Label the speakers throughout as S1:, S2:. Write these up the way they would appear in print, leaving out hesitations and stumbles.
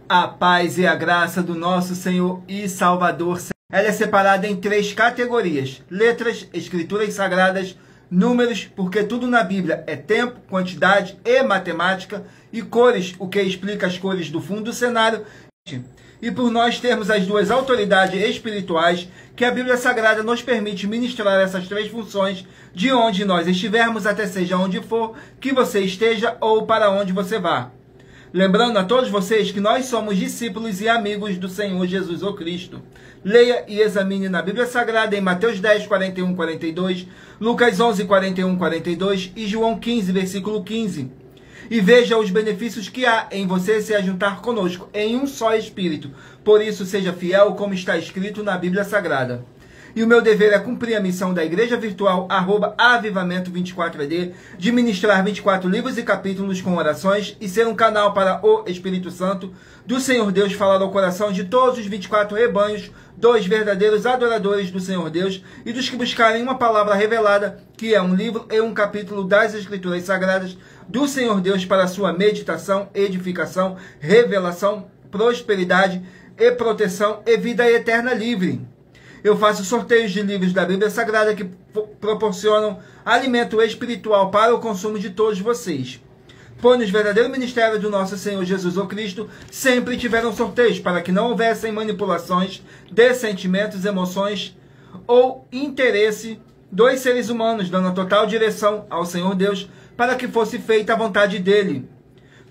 S1: A paz e a graça do nosso Senhor e Salvador. Ela é separada em 3 categorias: letras, escrituras sagradas, números, porque tudo na Bíblia é tempo, quantidade e matemática, e cores, o que explica as cores do fundo do cenário. E por nós termos as 2 autoridades espirituais, que a Bíblia Sagrada nos permite ministrar essas 3 funções, de onde nós estivermos, até seja onde for que você esteja ou para onde você vá. Lembrando a todos vocês que nós somos discípulos e amigos do Senhor Jesus o Cristo. Leia e examine na Bíblia Sagrada em Mateus 10, 41, 42, Lucas 11, 41, 42 e João 15, versículo 15. E veja os benefícios que há em você se ajuntar conosco em um só Espírito. Por isso, seja fiel como está escrito na Bíblia Sagrada. E o meu dever é cumprir a missão da Igreja Virtual, @avivamento24ed, de ministrar 24 livros e capítulos com orações e ser um canal para o Espírito Santo do Senhor Deus falar ao coração de todos os 24 rebanhos, dos verdadeiros adoradores do Senhor Deus e dos que buscarem uma palavra revelada, que é um livro e um capítulo das Escrituras Sagradas do Senhor Deus para sua meditação, edificação, revelação, prosperidade e proteção e vida eterna livre. Eu faço sorteios de livros da Bíblia Sagrada que proporcionam alimento espiritual para o consumo de todos vocês. Pois nos verdadeiros ministérios do nosso Senhor Jesus o Cristo sempre tiveram sorteios para que não houvessem manipulações de sentimentos, emoções ou interesse dos seres humanos, dando total direção ao Senhor Deus para que fosse feita a vontade dele.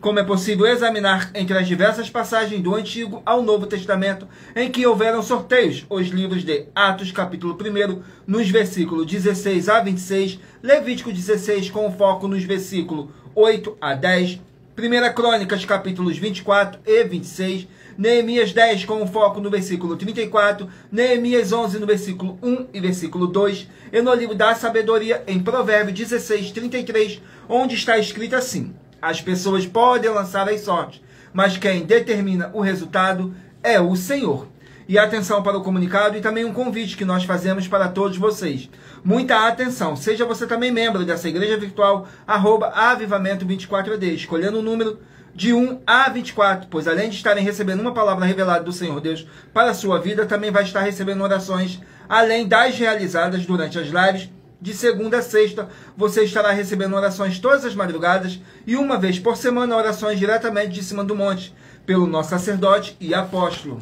S1: Como é possível examinar entre as diversas passagens do Antigo ao Novo Testamento em que houveram sorteios, os livros de Atos, capítulo 1, nos versículos 16 a 26, Levítico 16, com foco nos versículos 8 a 10, 1 Crônicas, capítulos 24 e 26, Neemias 10, com foco no versículo 34, Neemias 11, no versículo 1 e versículo 2, e no livro da Sabedoria, em Provérbios 16, 33, onde está escrito assim: as pessoas podem lançar as sortes, mas quem determina o resultado é o Senhor. E atenção para o comunicado e também um convite que nós fazemos para todos vocês. Muita atenção, seja você também membro dessa igreja virtual, @avivamento24ed, escolhendo o número de 1 a 24, pois além de estarem recebendo uma palavra revelada do Senhor Deus para a sua vida, também vai estar recebendo orações, além das realizadas durante as lives. De segunda a sexta, você estará recebendo orações todas as madrugadas e uma vez por semana orações diretamente de cima do monte, pelo nosso sacerdote e apóstolo.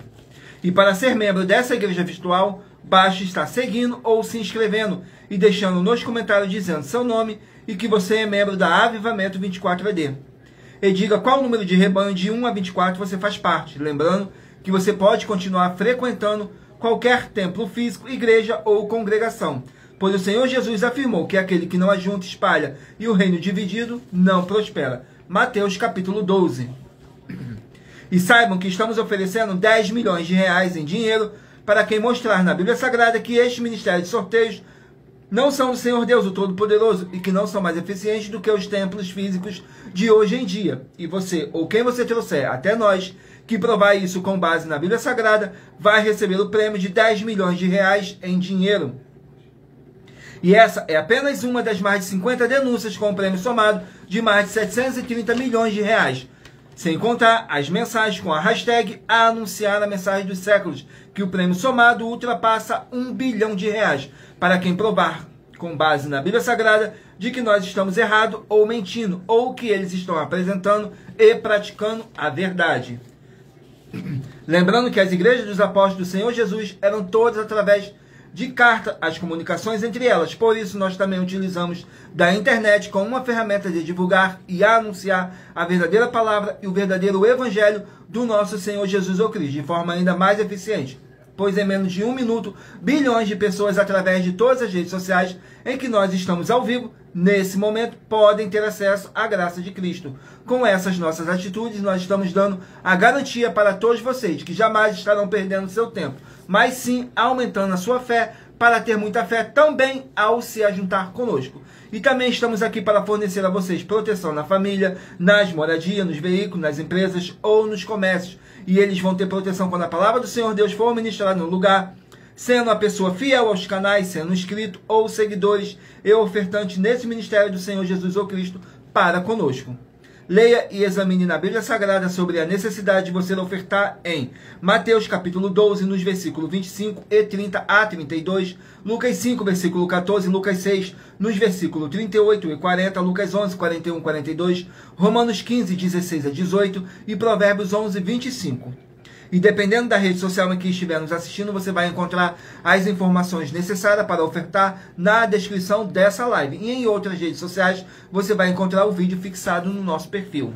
S1: E para ser membro dessa igreja virtual, basta estar seguindo ou se inscrevendo e deixando nos comentários dizendo seu nome e que você é membro da Avivamento 24ed. E diga qual número de rebanho de 1 a 24 você faz parte, lembrando que você pode continuar frequentando qualquer templo físico, igreja ou congregação, pois o Senhor Jesus afirmou que aquele que não ajunta, espalha, e o reino dividido não prospera. Mateus capítulo 12. E saibam que estamos oferecendo 10 milhões de reais em dinheiro para quem mostrar na Bíblia Sagrada que este ministério de sorteios não são do Senhor Deus, o Todo-Poderoso, e que não são mais eficientes do que os templos físicos de hoje em dia. E você, ou quem você trouxer até nós, que provar isso com base na Bíblia Sagrada, vai receber o prêmio de 10 milhões de reais em dinheiro. E essa é apenas uma das mais de 50 denúncias com um prêmio somado de mais de 730 milhões de reais. Sem contar as mensagens com a hashtag a anunciar a mensagem dos séculos, que o prêmio somado ultrapassa 1 bilhão de reais, para quem provar, com base na Bíblia Sagrada, de que nós estamos errados ou mentindo, ou que eles estão apresentando e praticando a verdade. Lembrando que as igrejas dos apóstolos do Senhor Jesus eram todas através de carta, as comunicações entre elas. Por isso, nós também utilizamos da internet como uma ferramenta de divulgar e anunciar a verdadeira palavra e o verdadeiro evangelho do nosso Senhor Jesus o Cristo, de forma ainda mais eficiente. Pois em menos de 1 minuto, bilhões de pessoas através de todas as redes sociais em que nós estamos ao vivo, nesse momento, podem ter acesso à graça de Cristo. Com essas nossas atitudes, nós estamos dando a garantia para todos vocês que jamais estarão perdendo seu tempo, mas sim aumentando a sua fé para ter muita fé também ao se ajuntar conosco. E também estamos aqui para fornecer a vocês proteção na família, nas moradias, nos veículos, nas empresas ou nos comércios. E eles vão ter proteção quando a palavra do Senhor Deus for ministrada no lugar, sendo a pessoa fiel aos canais, sendo inscrito ou seguidores e ofertantes nesse ministério do Senhor Jesus ou Cristo para conosco. Leia e examine na Bíblia Sagrada sobre a necessidade de você ofertar em Mateus capítulo 12, nos versículos 25 e 30 a 32, Lucas 5, versículo 14, Lucas 6, nos versículos 38 e 40, Lucas 11, 41 e 42, Romanos 15, 16 a 18 e Provérbios 11, 25. E dependendo da rede social em que estiver nos assistindo, você vai encontrar as informações necessárias para ofertar na descrição dessa live. E em outras redes sociais, você vai encontrar o vídeo fixado no nosso perfil.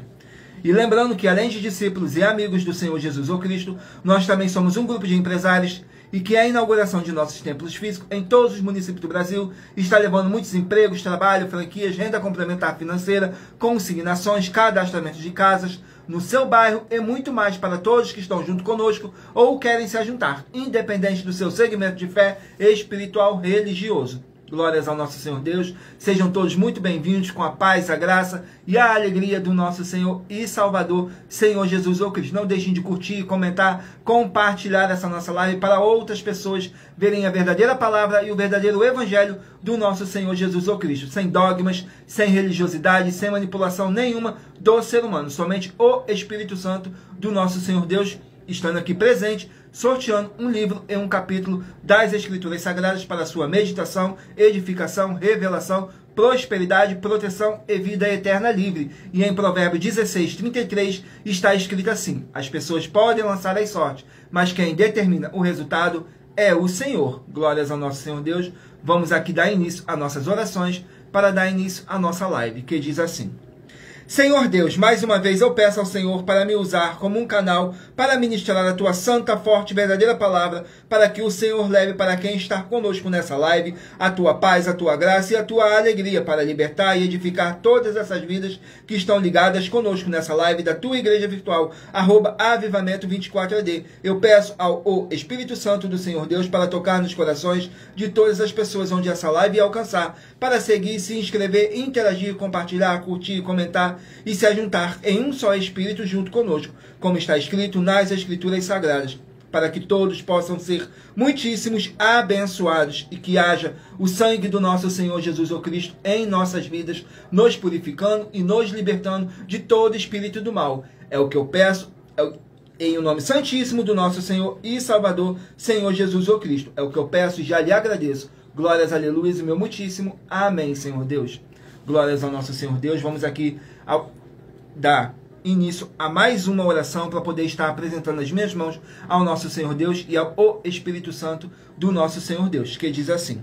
S1: E lembrando que além de discípulos e amigos do Senhor Jesus ou Cristo, nós também somos um grupo de empresários e que a inauguração de nossos templos físicos em todos os municípios do Brasil está levando muitos empregos, trabalho, franquias, renda complementar financeira, consignações, cadastramento de casas no seu bairro e muito mais para todos que estão junto conosco ou querem se juntar, independente do seu segmento de fé espiritual religioso. Glórias ao nosso Senhor Deus. Sejam todos muito bem-vindos com a paz, a graça e a alegria do nosso Senhor e Salvador, Senhor Jesus ou Cristo. Não deixem de curtir, comentar, compartilhar essa nossa live para outras pessoas verem a verdadeira palavra e o verdadeiro evangelho do nosso Senhor Jesus ou Cristo. Sem dogmas, sem religiosidade, sem manipulação nenhuma do ser humano. Somente o Espírito Santo do nosso Senhor Deus estando aqui presente, sorteando um livro e um capítulo das Escrituras Sagradas para sua meditação, edificação, revelação, prosperidade, proteção e vida eterna livre. E em Provérbios 16, 33 está escrito assim: as pessoas podem lançar as sortes, mas quem determina o resultado é o Senhor. Glórias ao nosso Senhor Deus. Vamos aqui dar início às nossas orações para dar início à nossa live, que diz assim: Senhor Deus, mais uma vez eu peço ao Senhor para me usar como um canal para ministrar a tua santa, forte e verdadeira palavra, para que o Senhor leve para quem está conosco nessa live a tua paz, a tua graça e a tua alegria, para libertar e edificar todas essas vidas que estão ligadas conosco nessa live da tua igreja virtual, @avivamento24ad. Eu peço ao Espírito Santo do Senhor Deus para tocar nos corações de todas as pessoas onde essa live alcançar, para seguir, se inscrever, interagir, compartilhar, curtir, comentar e se ajuntar em um só Espírito junto conosco, como está escrito nas Escrituras Sagradas, para que todos possam ser muitíssimos abençoados e que haja o sangue do nosso Senhor Jesus o Cristo em nossas vidas, nos purificando e nos libertando de todo espírito do mal. É o que eu peço, em o nome santíssimo do nosso Senhor e Salvador, Senhor Jesus o Cristo. É o que eu peço e já lhe agradeço. Glórias, aleluia, e meu muitíssimo amém, Senhor Deus. Glórias ao nosso Senhor Deus. Vamos aqui dar início a mais uma oração para poder estar apresentando as minhas mãos ao nosso Senhor Deus e ao Espírito Santo do nosso Senhor Deus, que diz assim: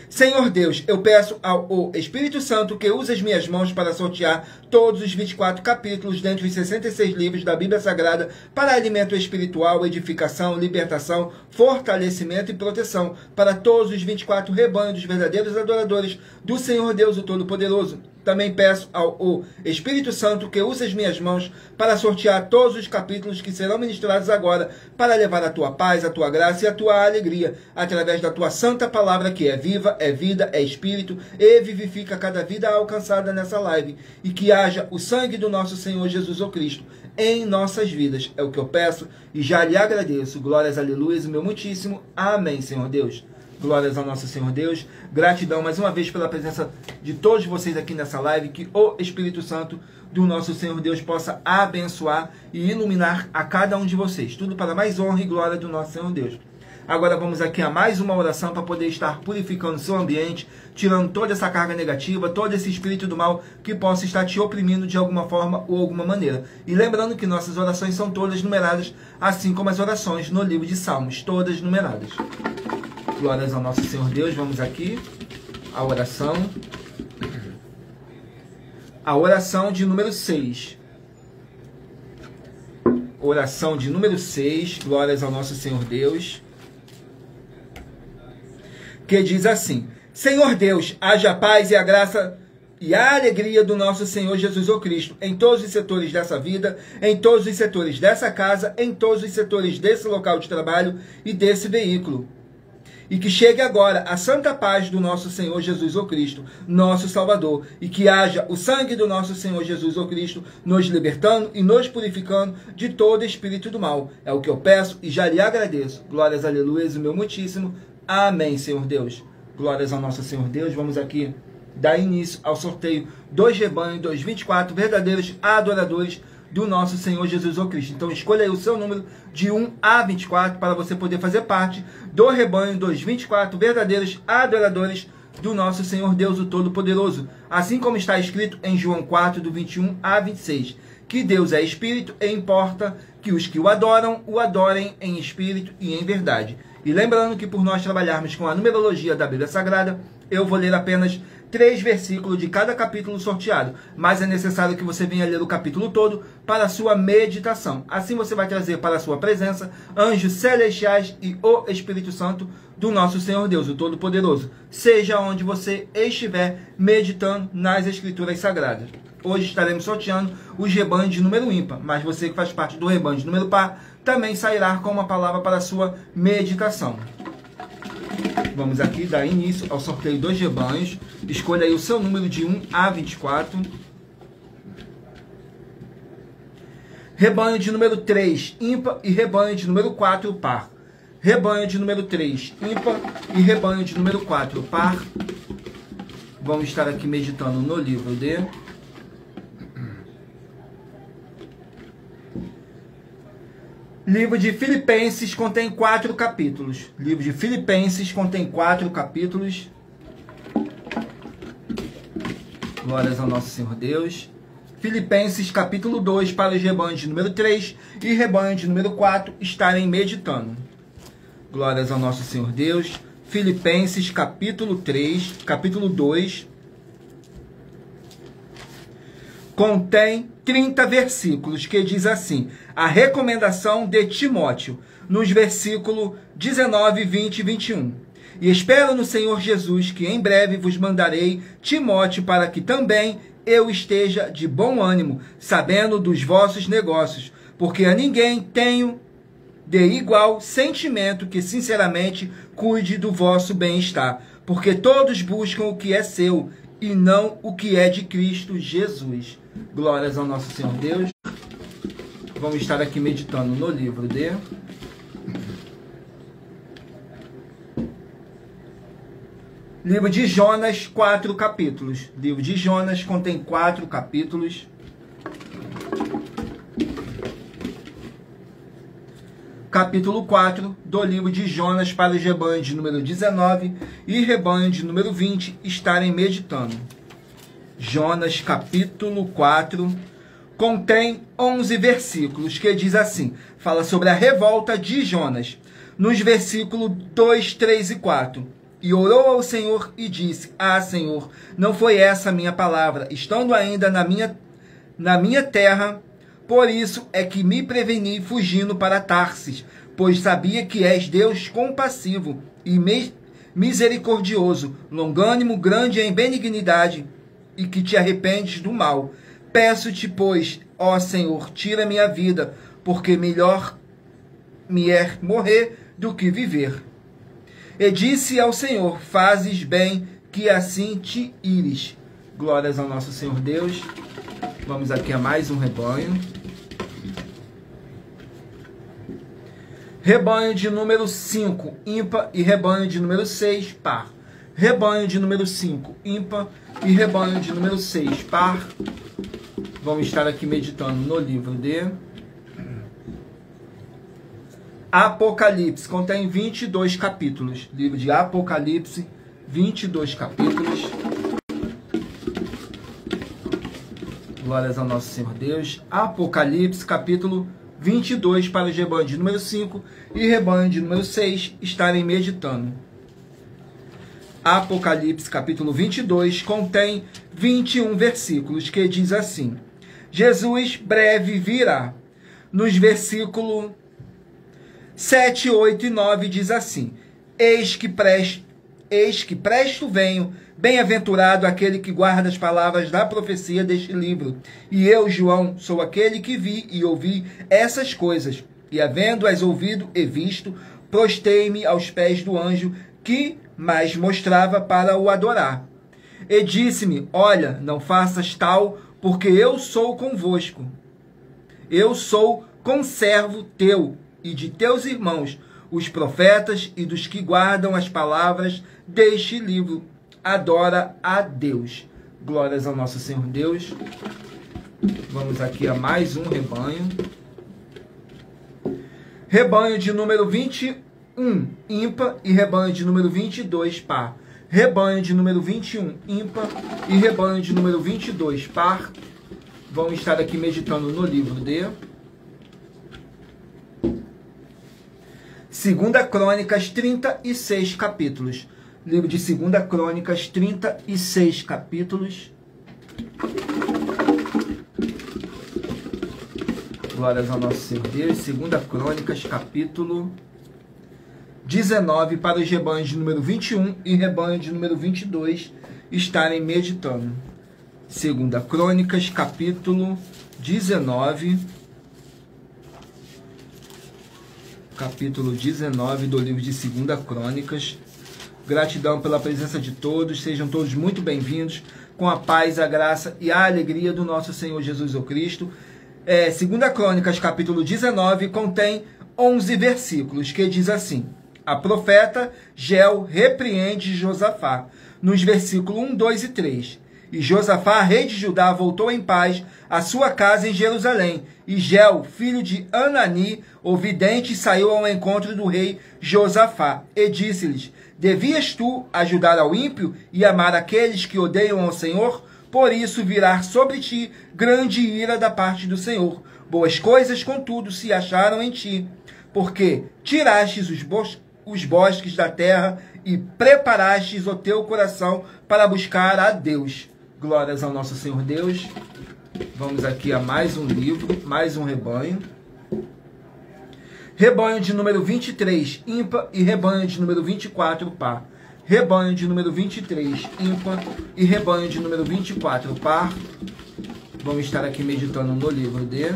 S1: Senhor Deus, eu peço ao Espírito Santo que use as minhas mãos para sortear todos os 24 capítulos dentre os 66 livros da Bíblia Sagrada para alimento espiritual, edificação, libertação, fortalecimento e proteção para todos os 24 rebanhos dos verdadeiros adoradores do Senhor Deus, o Todo-Poderoso. Também peço ao Espírito Santo que use as minhas mãos para sortear todos os capítulos que serão ministrados agora, para levar a tua paz, a tua graça e a tua alegria, através da tua santa palavra, que é viva, é vida, é espírito e vivifica cada vida alcançada nessa live. E que haja o sangue do nosso Senhor Jesus o Cristo em nossas vidas. É o que eu peço e já lhe agradeço. Glórias, aleluia, meu muitíssimo amém, Senhor Deus. Glórias ao nosso Senhor Deus. Gratidão mais uma vez pela presença de todos vocês aqui nessa live. Que o Espírito Santo do nosso Senhor Deus possa abençoar e iluminar a cada um de vocês. Tudo para mais honra e glória do nosso Senhor Deus. Agora vamos aqui a mais uma oração para poder estar purificando o seu ambiente, tirando toda essa carga negativa, todo esse espírito do mal que possa estar te oprimindo de alguma forma ou alguma maneira. E lembrando que nossas orações são todas numeradas, assim como as orações no livro de Salmos, todas numeradas. Glórias ao nosso Senhor Deus. Vamos aqui a oração. A oração de número 6. Oração de número 6. Glórias ao nosso Senhor Deus. Que diz assim: Senhor Deus, haja a paz e a graça e a alegria do nosso Senhor Jesus o Cristo em todos os setores dessa vida, em todos os setores dessa casa, em todos os setores desse local de trabalho e desse veículo. E que chegue agora a santa paz do nosso Senhor Jesus o Cristo, nosso Salvador, e que haja o sangue do nosso Senhor Jesus o Cristo nos libertando e nos purificando de todo espírito do mal. É o que eu peço e já lhe agradeço. Glórias, aleluia, o meu muitíssimo amém, Senhor Deus. Glórias ao nosso Senhor Deus. Vamos aqui dá início ao sorteio dos rebanhos dos 24 verdadeiros adoradores do nosso Senhor Jesus Cristo. Então escolha aí o seu número de 1 a 24 para você poder fazer parte do rebanho dos 24 verdadeiros adoradores do nosso Senhor Deus, o Todo-Poderoso. Assim como está escrito em João 4, do 21 a 26, que Deus é Espírito e importa que os que o adorem em espírito e em verdade. E lembrando que por nós trabalharmos com a numerologia da Bíblia Sagrada, eu vou ler apenas 3 versículos de cada capítulo sorteado, mas é necessário que você venha ler o capítulo todo para a sua meditação. Assim você vai trazer para a sua presença anjos celestiais e o Espírito Santo do nosso Senhor Deus, o Todo-Poderoso, seja onde você estiver meditando nas Escrituras Sagradas. Hoje estaremos sorteando os rebanhos de número ímpar, mas você que faz parte do rebanho de número par também sairá com uma palavra para a sua meditação. Vamos aqui dar início ao sorteio dos rebanhos. Escolha aí o seu número de 1 a 24. Rebanho de número 3, ímpar, e rebanho de número 4, par. Rebanho de número 3, ímpar, e rebanho de número 4, par. Vamos estar aqui meditando no livro de... Livro de Filipenses contém 4 capítulos. Livro de Filipenses contém 4 capítulos. Glórias ao nosso Senhor Deus. Filipenses capítulo 2 para os rebanhos de número 3 e rebanho de número 4 estarem meditando. Glórias ao nosso Senhor Deus. Filipenses capítulo 3, capítulo 2. Contém 30 versículos que diz assim: a recomendação de Timóteo, nos versículos 19, 20 e 21. E espero no Senhor Jesus que em breve vos mandarei Timóteo para que também eu esteja de bom ânimo, sabendo dos vossos negócios, porque a ninguém tenho de igual sentimento que sinceramente cuide do vosso bem-estar, porque todos buscam o que é seu e não o que é de Cristo Jesus. Glórias ao nosso Senhor Deus. Vamos estar aqui meditando no livro de... Livro de Jonas, 4 capítulos. Livro de Jonas contém 4 capítulos. Capítulo 4 do livro de Jonas para os rebanhos de número 19 e rebanho de número 20 estarem meditando. Jonas capítulo 4 contém 11 versículos que diz assim, fala sobre a revolta de Jonas, nos versículos 2, 3 e 4. E orou ao Senhor e disse: ah, Senhor, não foi essa a minha palavra, estando ainda na minha terra, por isso é que me preveni fugindo para Tarsis, pois sabia que és Deus compassivo e misericordioso, longânimo, grande em benignidade, e que te arrependes do mal. Peço-te, pois, ó Senhor, tira minha vida, porque melhor me é morrer do que viver. E disse ao Senhor: fazes bem que assim te ires. Glórias ao nosso Senhor Deus. Vamos aqui a mais um rebanho. Rebanho de número 5, ímpar, e rebanho de número 6, par. Rebanho de número 5, ímpar, e rebanho de número 6, par. Vamos estar aqui meditando no livro de Apocalipse. Contém 22 capítulos. Livro de Apocalipse, 22 capítulos. Glórias ao nosso Senhor Deus. Apocalipse, capítulo 22 para os rebanhos de número 5 e rebanho de número 6 estarem meditando. Apocalipse, capítulo 22, contém 21 versículos que diz assim: Jesus breve virá. Nos versículos 7, 8 e 9 diz assim: Eis que presto venho, bem-aventurado aquele que guarda as palavras da profecia deste livro. E eu, João, sou aquele que vi e ouvi essas coisas, e havendo-as ouvido e visto, prostei-me aos pés do anjo que mais mostrava para o adorar. E disse-me: olha, não faças tal, porque eu sou convosco. Eu sou conservo teu e de teus irmãos, os profetas, e dos que guardam as palavras deste livro. adora a Deus. Glórias ao nosso Senhor Deus. Vamos aqui a mais um rebanho. Rebanho de número 21, ímpar, e rebanho de número 22, par. Rebanho de número 21, ímpar, e rebanho de número 22, par. Vamos estar aqui meditando no livro de 2 Crônicas, 36 capítulos. Livro de 2 Crônicas, 36 capítulos. Glórias ao nosso Senhor Deus. 2 Crônicas, capítulo 19, para os rebanhos de número 21 e rebanho de número 22 estarem meditando. 2 Crônicas, capítulo 19. Capítulo 19 do livro de 2 Crônicas. Gratidão pela presença de todos. Sejam todos muito bem-vindos, com a paz, a graça e a alegria do nosso Senhor Jesus o Cristo. 2 Crônicas, capítulo 19, contém 11 versículos, que diz assim: a profeta Geu repreende Josafá, nos versículos 1, 2 e 3. E Josafá, rei de Judá, voltou em paz à sua casa em Jerusalém. E Geu, filho de Anani, o vidente, saiu ao encontro do rei Josafá e disse-lhes: devias tu ajudar ao ímpio e amar aqueles que odeiam ao Senhor? Por isso virá sobre ti grande ira da parte do Senhor. Boas coisas, contudo, se acharam em ti, porque tirastes os bosques da terra e preparastes o teu coração para buscar a Deus. Glórias ao nosso Senhor Deus. Vamos aqui a mais um livro, mais um rebanho. Rebanho de número 23, ímpar, e rebanho de número 24, par. Rebanho de número 23, ímpar, e rebanho de número 24, par. Vamos estar aqui meditando no livro de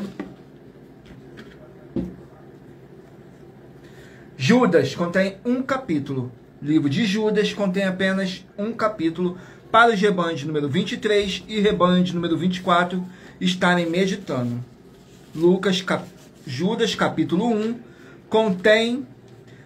S1: Judas, contém um capítulo. Livro de Judas contém apenas um capítulo, para os rebanhos de número 23 e rebanho de número 24 estarem meditando. Judas, capítulo 1, contém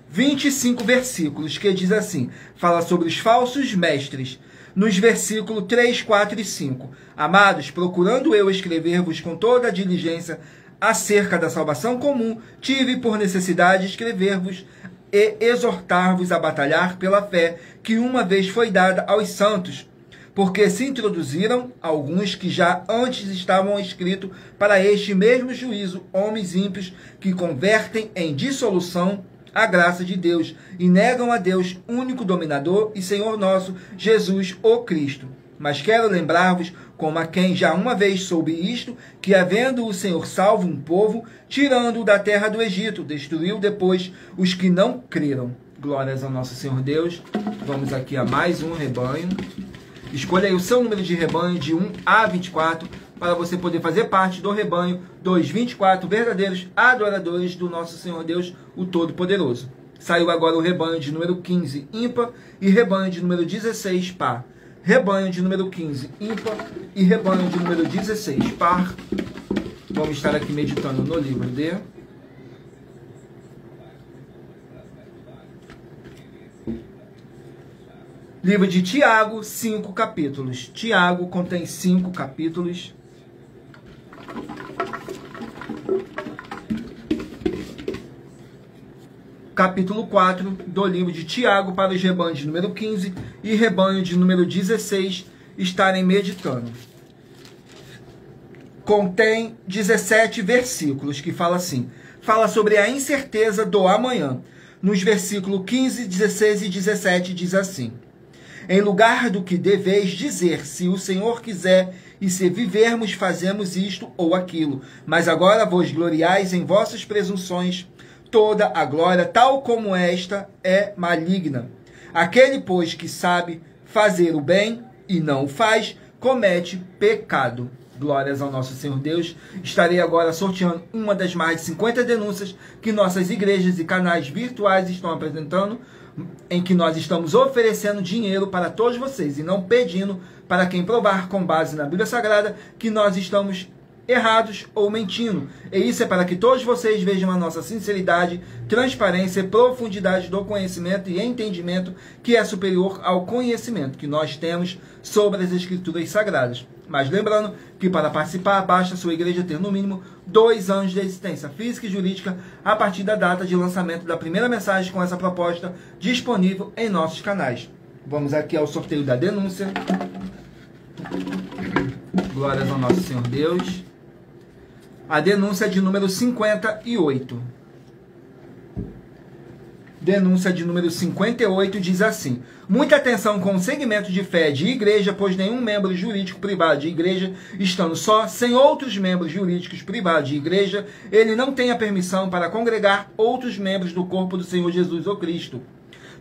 S1: 25 versículos, que diz assim, fala sobre os falsos mestres, nos versículos 3, 4 e 5. Amados, procurando eu escrever-vos com toda a diligência acerca da salvação comum, tive por necessidade escrever-vos e exortar-vos a batalhar pela fé que uma vez foi dada aos santos, porque se introduziram alguns que já antes estavam escritos para este mesmo juízo, homens ímpios que convertem em dissolução a graça de Deus e negam a Deus, único dominador e Senhor nosso, Jesus o Cristo. Mas quero lembrar-vos, como a quem já uma vez soube isto, que havendo o Senhor salvo um povo, tirando-o da terra do Egito, destruiu depois os que não creram. Glórias ao nosso Senhor Deus. Vamos aqui a mais um rebanho. Escolha aí o seu número de rebanho de 1 a 24 para você poder fazer parte do rebanho dos 24 verdadeiros adoradores do nosso Senhor Deus, o Todo-Poderoso. Saiu agora o rebanho de número 15, ímpar, e rebanho de número 16, par. Rebanho de número 15, ímpar, e rebanho de número 16, par. Vamos estar aqui meditando no livro de livro de Tiago, 5 capítulos. Tiago contém 5 capítulos. Capítulo 4 do livro de Tiago, para os rebanhos de número 15 e rebanho de número 16 estarem meditando. Contém 17 versículos, que fala assim, fala sobre a incerteza do amanhã. Nos versículos 15, 16 e 17 diz assim: em lugar do que deveis dizer, se o Senhor quiser, e se vivermos, fazemos isto ou aquilo. Mas agora vos gloriais em vossas presunções. Toda a glória, tal como esta, é maligna. Aquele, pois, que sabe fazer o bem e não o faz, comete pecado. Glórias ao nosso Senhor Deus. Estarei agora sorteando uma das mais de 50 denúncias que nossas igrejas e canais virtuais estão apresentando, em que nós estamos oferecendo dinheiro para todos vocês e não pedindo para quem provar com base na Bíblia Sagrada que nós estamos errados ou mentindo. E isso é para que todos vocês vejam a nossa sinceridade, transparência e profundidade do conhecimento e entendimento que é superior ao conhecimento que nós temos sobre as Escrituras Sagradas. Mas lembrando que para participar, basta sua igreja ter no mínimo 2 anos de existência física e jurídica a partir da data de lançamento da primeira mensagem com essa proposta disponível em nossos canais. Vamos aqui ao sorteio da denúncia. Glórias ao nosso Senhor Deus. A denúncia de número 58. Denúncia de número 58 diz assim: muita atenção com o segmento de fé de igreja, pois nenhum membro jurídico privado de igreja, estando só, sem outros membros jurídicos privados de igreja, ele não tem a permissão para congregar outros membros do corpo do Senhor Jesus ou Cristo,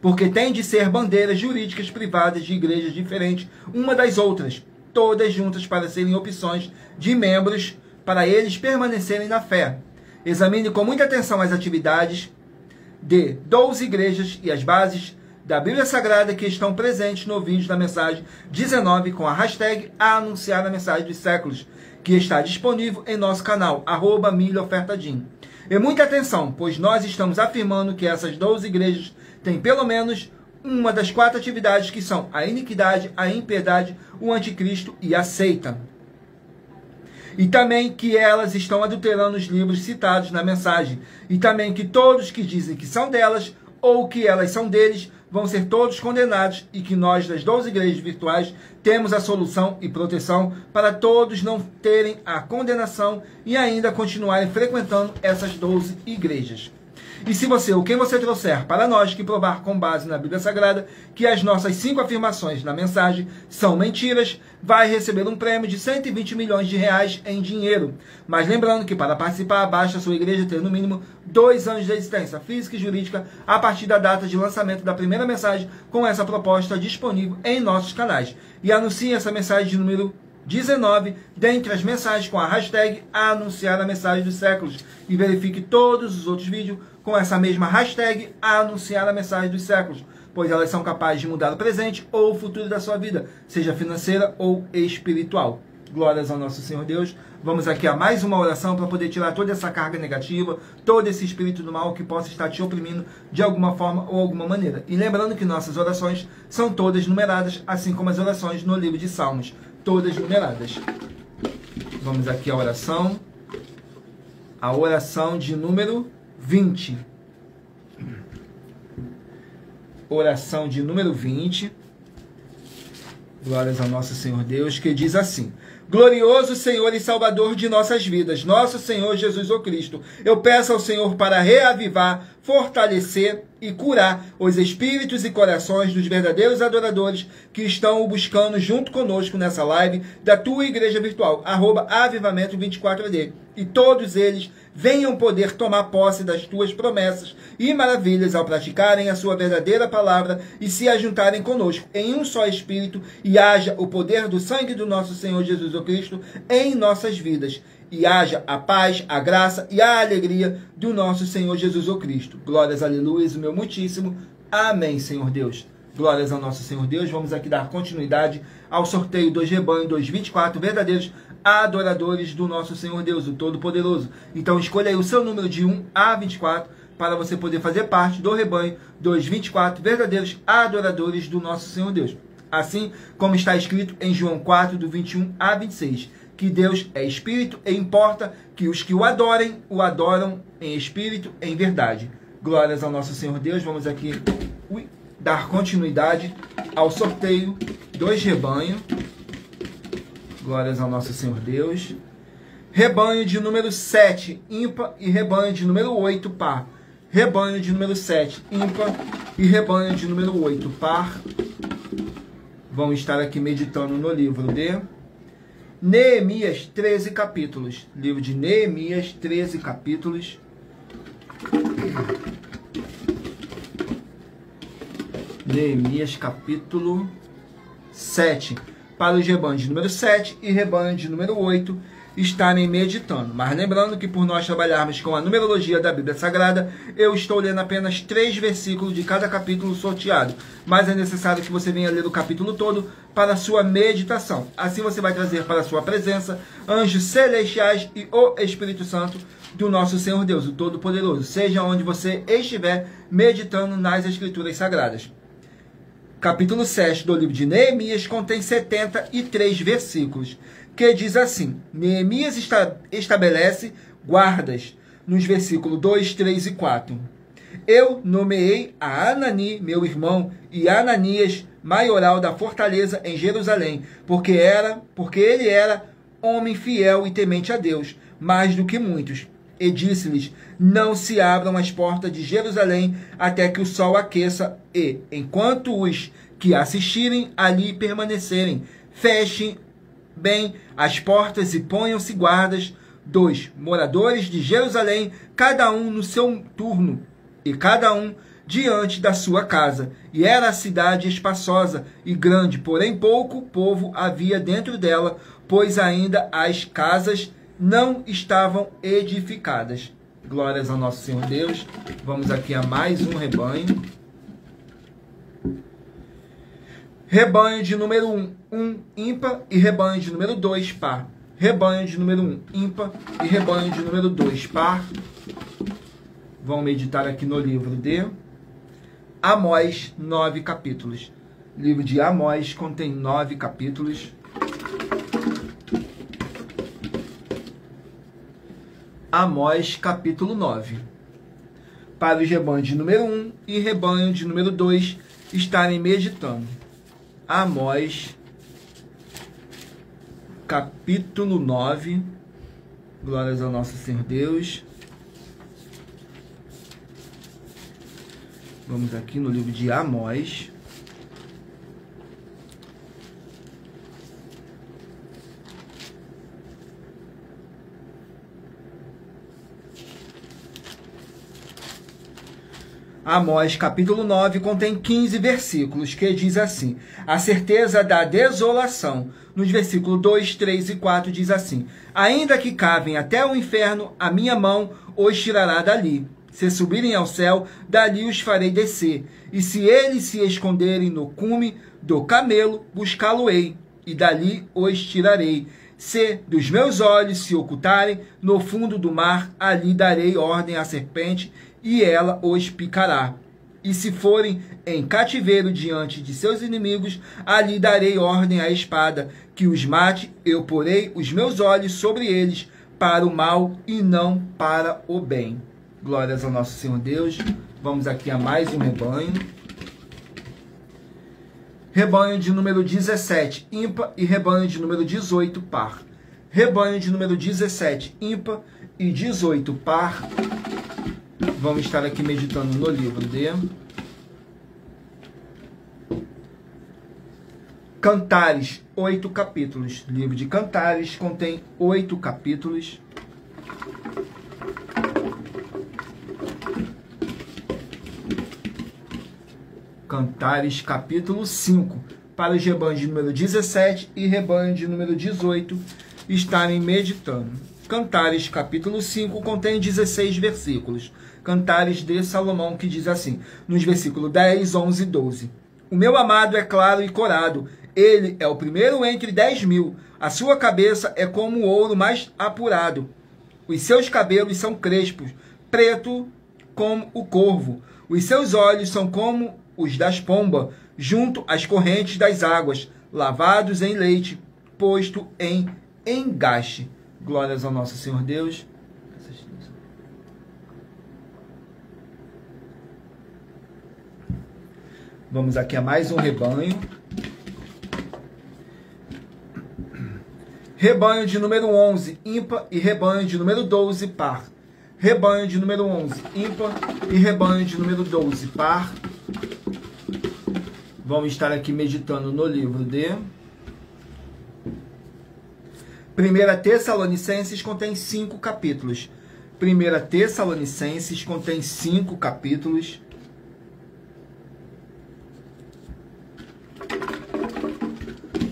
S1: porque tem de ser bandeiras jurídicas privadas de igrejas diferentes uma das outras, todas juntas para serem opções de membros para eles permanecerem na fé. Examine com muita atenção as atividades de 12 igrejas e as bases da Bíblia Sagrada que estão presentes no vídeo da mensagem 19 com a hashtag Anunciar a Mensagem dos Séculos, que está disponível em nosso canal, @milhaofertadim. E muita atenção, pois nós estamos afirmando que essas 12 igrejas têm pelo menos uma das 4 atividades que são a iniquidade, a impiedade, o anticristo e a seita. E também que elas estão adulterando os livros citados na mensagem. E também que todos que dizem que são delas ou que elas são deles vão ser todos condenados, e que nós, das 12 igrejas virtuais, temos a solução e proteção para todos não terem a condenação e ainda continuarem frequentando essas 12 igrejas. E se você ou quem você trouxer para nós que provar com base na Bíblia Sagrada que as nossas 5 afirmações na mensagem são mentiras, vai receber um prêmio de 120 milhões de reais em dinheiro. Mas lembrando que para participar, basta a sua igreja ter no mínimo 2 anos de existência física e jurídica a partir da data de lançamento da primeira mensagem com essa proposta disponível em nossos canais. E anuncie essa mensagem de número 19, dentre as mensagens com a hashtag Anunciar a Mensagem dos Séculos, e verifique todos os outros vídeos com essa mesma hashtag Anunciar a Mensagem dos Séculos, pois elas são capazes de mudar o presente ou o futuro da sua vida, seja financeira ou espiritual. Glórias ao nosso Senhor Deus. Vamos aqui a mais uma oração para poder tirar toda essa carga negativa, todo esse espírito do mal que possa estar te oprimindo de alguma forma ou alguma maneira. E lembrando que nossas orações são todas numeradas, assim como as orações no livro de Salmos, todas numeradas. Vamos aqui à oração. A oração de número 20. Oração de número 20. Glórias ao nosso Senhor Deus, que diz assim: glorioso Senhor e Salvador de nossas vidas, nosso Senhor Jesus o Cristo, eu peço ao Senhor para reavivar, fortalecer e curar os espíritos e corações dos verdadeiros adoradores que estão o buscando junto conosco nessa live da tua igreja virtual, @avivamento24d. E todos eles venham poder tomar posse das tuas promessas e maravilhas ao praticarem a sua verdadeira palavra e se ajuntarem conosco em um só espírito, e haja o poder do sangue do nosso Senhor Jesus o Cristo em nossas vidas. E haja a paz, a graça e a alegria do nosso Senhor Jesus o Cristo. Glórias, aleluia, o meu muitíssimo. Amém, Senhor Deus. Glórias ao nosso Senhor Deus. Vamos aqui dar continuidade ao sorteio dos rebanhos dos 24 verdadeiros adoradores do nosso Senhor Deus, o Todo-Poderoso. Então escolha aí o seu número de 1 a 24 para você poder fazer parte do rebanho dos 24 verdadeiros adoradores do nosso Senhor Deus. Assim como está escrito em João 4, do 21 a 26. Que Deus é espírito e importa que os que o adorem, o adoram em espírito e em verdade. Glórias ao nosso Senhor Deus. Vamos aqui dar continuidade ao sorteio dos rebanhos. Glórias ao nosso Senhor Deus. Rebanho de número 7, ímpar, e rebanho de número 8, par. Rebanho de número 7, ímpar, e rebanho de número 8, par. Vamos estar aqui meditando no livro de Neemias, 13 capítulos. Livro de Neemias, 13 capítulos. Neemias, capítulo 7. Para os rebanhos de número 7 e rebanho de número 8. estarem meditando. Mas lembrando que por nós trabalharmos com a numerologia da Bíblia Sagrada, eu estou lendo apenas 3 versículos de cada capítulo sorteado. Mas é necessário que você venha ler o capítulo todo para a sua meditação. Assim você vai trazer para a sua presença anjos celestiais e o Espírito Santo do nosso Senhor Deus, o Todo-Poderoso, seja onde você estiver meditando nas Escrituras Sagradas. Capítulo 7 do livro de Neemias contém 73 versículos, que diz assim: Neemias estabelece guardas, nos versículos 2, 3 e 4. Eu nomeei a Anani, meu irmão, e Ananias, maioral da fortaleza em Jerusalém, porque ele era homem fiel e temente a Deus, mais do que muitos. E disse-lhes: não se abram as portas de Jerusalém até que o sol aqueça, e, enquanto os que assistirem ali permanecerem, fechem bem as portas e ponham-se guardas dos moradores de Jerusalém, cada um no seu turno, e cada um diante da sua casa. E era a cidade espaçosa e grande, porém pouco povo havia dentro dela, pois ainda as casas não estavam edificadas. Glórias ao nosso Senhor Deus. Vamos aqui a mais um rebanho. Rebanho de número 1, ímpar, e rebanho de número 2, par. Rebanho de número 1, ímpar, e rebanho de número 2, par. Vamos meditar aqui no livro de Amós, 9 capítulos. O livro de Amós contém 9 capítulos. Amós, capítulo 9. Para os rebanhos de número 1 e rebanho de número 2 estarem meditando. Amós, capítulo 9. Glórias ao nosso Senhor Deus. Vamos aqui no livro de Amós. Amós, capítulo 9, contém 15 versículos, que diz assim: a certeza da desolação. Nos versículos 2, 3 e 4 diz assim: ainda que cavem até o inferno, a minha mão os tirará dali. Se subirem ao céu, dali os farei descer. E se eles se esconderem no cume do camelo, buscá-lo-ei, e dali os tirarei. Se dos meus olhos se ocultarem no fundo do mar, ali darei ordem à serpente, e ela os picará. E se forem em cativeiro diante de seus inimigos, ali darei ordem à espada, que os mate. Eu porei os meus olhos sobre eles, para o mal e não para o bem. Glórias ao nosso Senhor Deus. Vamos aqui a mais um rebanho. Rebanho de número 17, ímpar, e rebanho de número 18, par. Rebanho de número 17, ímpar, e 18, par. Vamos estar aqui meditando no livro de Cantares, 8 capítulos. O livro de Cantares contém 8 capítulos. Cantares, capítulo 5, para os rebanhos de número 17 e rebanho de número 18 estarem meditando. Cantares, capítulo 5, contém 16 versículos. Cantares de Salomão, que diz assim, nos versículos 10, 11 e 12. O meu amado é claro e corado, ele é o primeiro entre 10.000. A sua cabeça é como o ouro mais apurado. Os seus cabelos são crespos, preto como o corvo. Os seus olhos são como os das pombas, junto às correntes das águas, lavados em leite, posto em engaste. Glórias ao nosso Senhor Deus. Vamos aqui a mais um rebanho. Rebanho de número 11, ímpar, e rebanho de número 12, par. Rebanho de número 11, ímpar, e rebanho de número 12, par. Vamos estar aqui meditando no livro de 1 Tessalonicenses, contém 5 capítulos. 1 Tessalonicenses contém 5 capítulos.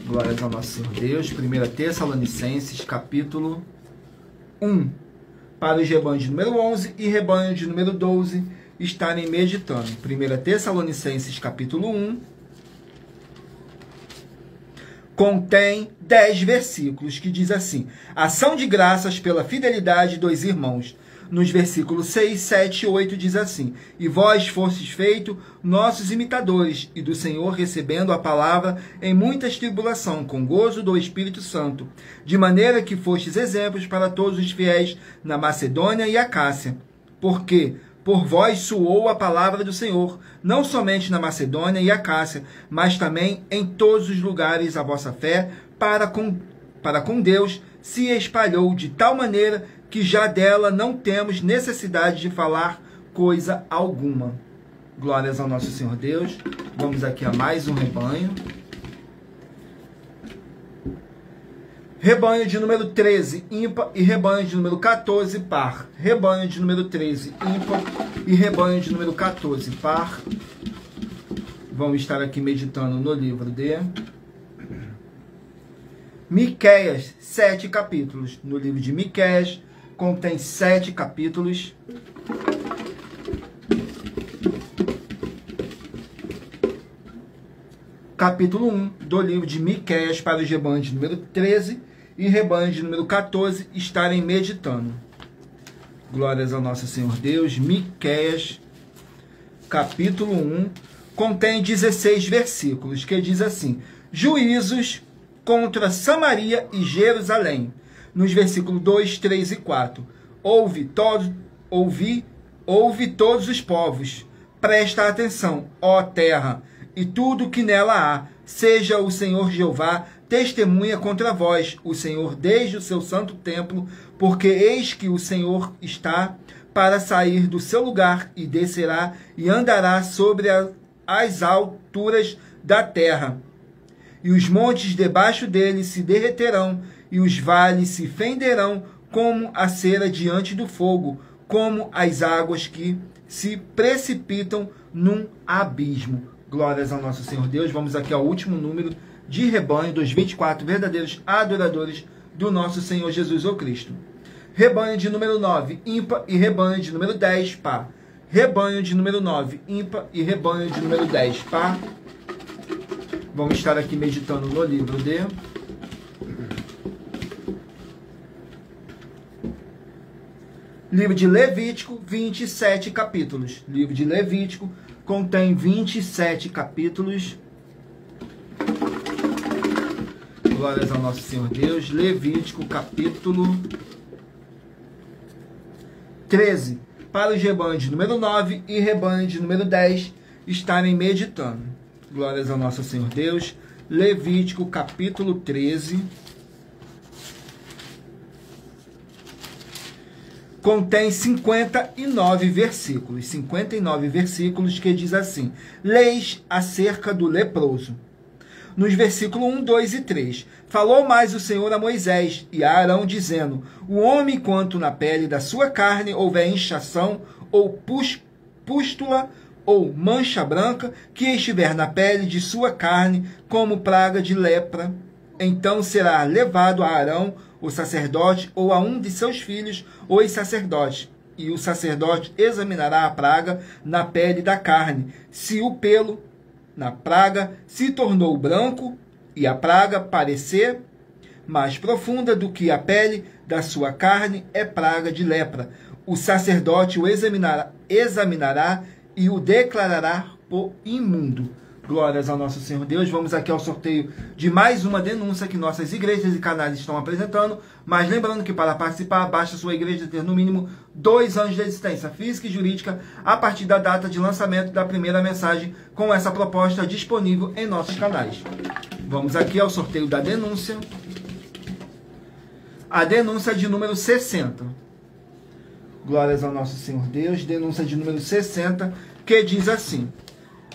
S1: Glórias ao nosso Senhor Deus. 1 Tessalonicenses, capítulo 1, para os rebanhos de número 11 e rebanho de número 12 estarem meditando. 1 Tessalonicenses capítulo 1 contém 10 versículos que diz assim: ação de graças pela fidelidade dos irmãos. Nos versículos 6, 7 e 8 diz assim: e vós fostes feitos nossos imitadores, e do Senhor recebendo a palavra em muitas tribulação, com gozo do Espírito Santo, de maneira que fostes exemplos para todos os fiéis na Macedônia e Acácia. Porque por vós soou a palavra do Senhor, não somente na Macedônia e Acácia, mas também em todos os lugares a vossa fé para com Deus se espalhou de tal maneira que já dela não temos necessidade de falar coisa alguma. Glórias ao nosso Senhor Deus. Vamos aqui a mais um rebanho. Rebanho de número 13, ímpar, e rebanho de número 14, par. Rebanho de número 13, ímpar, e rebanho de número 14, par. Vamos estar aqui meditando no livro de Miqueias, 7 capítulos. No livro de Miqueias, contém 7 capítulos. Capítulo 1 do livro de Miqueias para os rebanhos de número 13 e rebanho de número 14 estarem meditando. Glórias ao nosso Senhor Deus. Miqueias, capítulo 1, contém 16 versículos, que diz assim: juízos contra Samaria e Jerusalém. Nos versículos 2, 3 e 4. Ouve todos os povos, presta atenção, ó terra, e tudo que nela há, seja o Senhor Jeová testemunha contra vós, o Senhor desde o seu santo templo, porque eis que o Senhor está para sair do seu lugar e descerá e andará sobre as alturas da terra. E os montes debaixo dele se derreterão, e os vales se fenderão como a cera diante do fogo, como as águas que se precipitam num abismo. Glórias ao nosso Senhor Deus. Vamos aqui ao último número de rebanho dos 24 verdadeiros adoradores do nosso Senhor Jesus ou Cristo. Rebanho de número 9, ímpar, e rebanho de número 10, par. Rebanho de número 9, ímpar, e rebanho de número 10, par. Vamos estar aqui meditando no livro de livro de Levítico, 27 capítulos. Livro de Levítico contém 27 capítulos. Glórias ao nosso Senhor Deus. Levítico, capítulo 13. Para os rebanhos de número 9 e rebanho de número 10 estarem meditando. Glórias ao nosso Senhor Deus. Levítico, capítulo 13. Contém 59 versículos. 59 versículos que diz assim: leis acerca do leproso. Nos versículos 1, 2 e 3. Falou mais o Senhor a Moisés e a Arão, dizendo: o homem, quanto na pele da sua carne houver inchação, ou pústula, ou mancha branca, que estiver na pele de sua carne, como praga de lepra, então será levado a Arão, o sacerdote, ou a um de seus filhos, os sacerdotes. E o sacerdote examinará a praga na pele da carne. Se o pelo na praga se tornou branco, e a praga parecer mais profunda do que a pele da sua carne, é praga de lepra. O sacerdote o examinará e o declarará por imundo. Glórias ao nosso Senhor Deus. Vamos aqui ao sorteio de mais uma denúncia que nossas igrejas e canais estão apresentando. Mas lembrando que para participar, basta a sua igreja ter no mínimo 2 anos de existência física e jurídica a partir da data de lançamento da primeira mensagem com essa proposta disponível em nossos canais. Vamos aqui ao sorteio da denúncia. A denúncia de número 60. Glórias ao nosso Senhor Deus. Denúncia de número 60, que diz assim: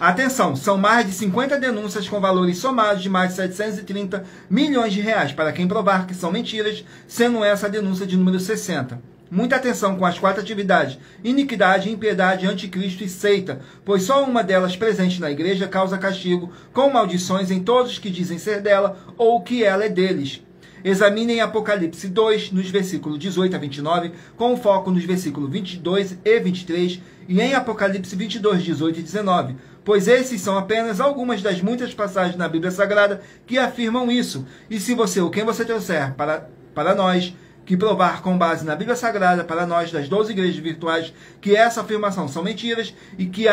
S1: atenção, são mais de 50 denúncias com valores somados de mais de 730 milhões de reais para quem provar que são mentiras, sendo essa a denúncia de número 60. Muita atenção com as 4 atividades: iniquidade, impiedade, anticristo e seita, pois só uma delas presente na igreja causa castigo com maldições em todos que dizem ser dela ou que ela é deles. Examinem Apocalipse 2, nos versículos 18 a 29, com foco nos versículos 22 e 23, e em Apocalipse 22, 18 e 19, pois esses são apenas algumas das muitas passagens na Bíblia Sagrada que afirmam isso. E se você ou quem você trouxer para nós, que provar com base na Bíblia Sagrada para nós das 12 igrejas virtuais que essa afirmação são mentiras e que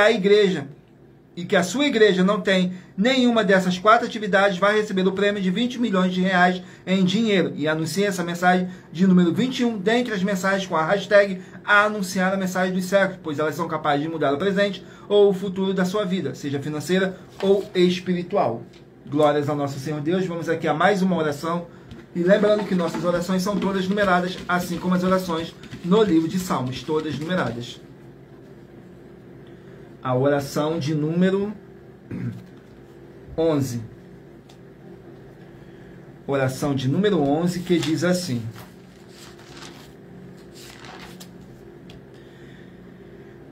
S1: a sua igreja não tem nenhuma dessas 4 atividades, vai receber o prêmio de 20 milhões de reais em dinheiro. E anuncie essa mensagem de número 21 dentre as mensagens com a hashtag anunciar a mensagem dos séculos, pois elas são capazes de mudar o presente ou o futuro da sua vida, seja financeira ou espiritual. Glórias ao nosso Senhor Deus. Vamos aqui a mais uma oração. E lembrando que nossas orações são todas numeradas, assim como as orações no livro de Salmos, todas numeradas. A oração de número 11. Oração de número 11, que diz assim: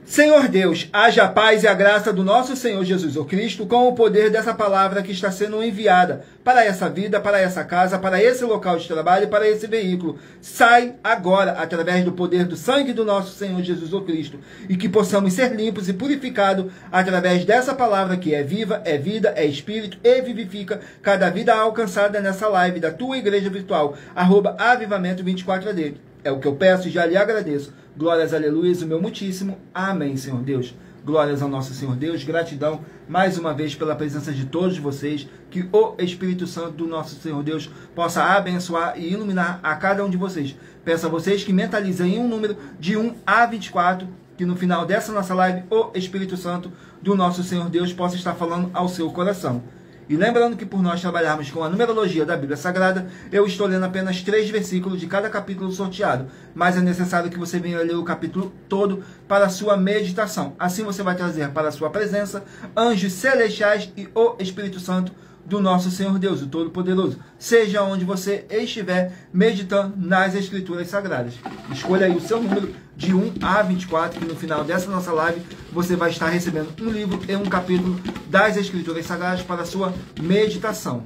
S1: Senhor Deus, haja a paz e a graça do nosso Senhor Jesus o Cristo com o poder dessa palavra que está sendo enviada para essa vida, para essa casa, para esse local de trabalho, para esse veículo. Sai agora, através do poder do sangue do nosso Senhor Jesus o Cristo, e que possamos ser limpos e purificados através dessa palavra que é viva, é vida, é espírito e vivifica cada vida alcançada nessa live da tua igreja virtual, @avivamento24AD. É o que eu peço e já lhe agradeço. Glórias, aleluias, o meu muitíssimo. Amém, Senhor Deus. Glórias ao nosso Senhor Deus. Gratidão mais uma vez pela presença de todos vocês. Que o Espírito Santo do nosso Senhor Deus possa abençoar e iluminar a cada um de vocês. Peço a vocês que mentalizem um número de 1 a 24, que no final dessa nossa live, o Espírito Santo do nosso Senhor Deus possa estar falando ao seu coração. E lembrando que por nós trabalharmos com a numerologia da Bíblia Sagrada, eu estou lendo apenas 3 versículos de cada capítulo sorteado, mas é necessário que você venha ler o capítulo todo para a sua meditação. Assim você vai trazer para a sua presença anjos celestiais e o Espírito Santo do nosso Senhor Deus, o Todo-Poderoso, seja onde você estiver meditando nas Escrituras Sagradas. Escolha aí o seu número de 1 a 24, que no final dessa nossa live você vai estar recebendo um livro e um capítulo das Escrituras Sagradas para a sua meditação.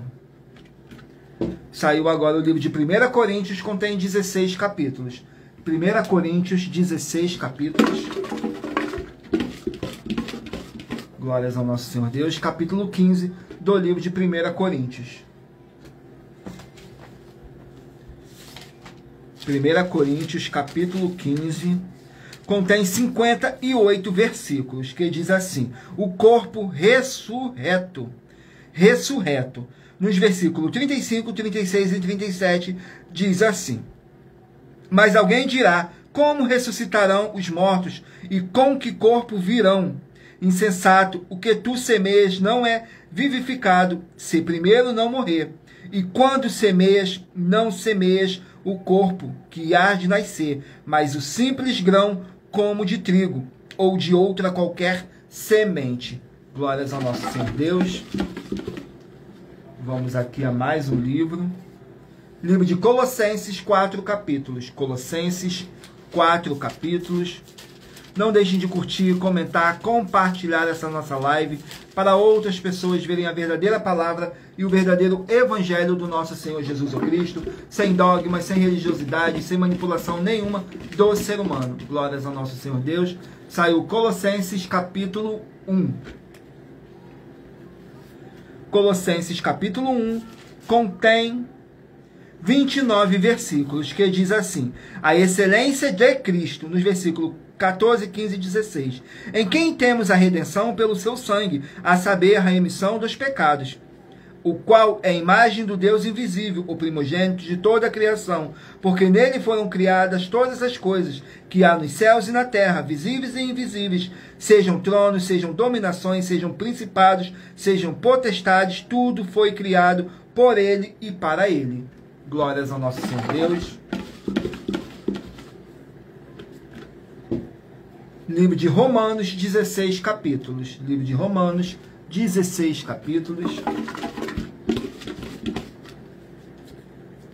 S1: Saiu agora o livro de 1 Coríntios, contém 16 capítulos. 1 Coríntios, 16 capítulos. Glórias ao nosso Senhor Deus. Capítulo 15 do livro de 1 Coríntios. 1 Coríntios, capítulo 15, contém 58 versículos, que diz assim: o corpo ressurreto. Nos versículos 35, 36 e 37, diz assim: mas alguém dirá, como ressuscitarão os mortos, e com que corpo virão? Insensato, o que tu semeias não é vivificado, se primeiro não morrer. E quando semeias, não semeias o corpo que há de nascer, mas o simples grão como de trigo, ou de outra qualquer semente. Glórias ao nosso Senhor Deus. Vamos aqui a mais um livro. Livro de Colossenses, 4 capítulos. Colossenses, 4 capítulos. Não deixem de curtir, comentar, compartilhar essa nossa live para outras pessoas verem a verdadeira palavra e o verdadeiro evangelho do nosso Senhor Jesus Cristo, sem dogmas, sem religiosidade, sem manipulação nenhuma do ser humano. Glórias ao nosso Senhor Deus. Saiu Colossenses capítulo 1. Colossenses capítulo 1 contém 29 versículos, que diz assim: a excelência de Cristo, nos versículos 14, 15 e 16, em quem temos a redenção pelo seu sangue, a saber, a remissão dos pecados, o qual é a imagem do Deus invisível, o primogênito de toda a criação, porque nele foram criadas todas as coisas que há nos céus e na terra, visíveis e invisíveis, sejam tronos, sejam dominações, sejam principados, sejam potestades, tudo foi criado por ele e para ele. Glórias ao nosso Senhor Deus. Livro de Romanos, 16 capítulos. Livro de Romanos, 16 capítulos.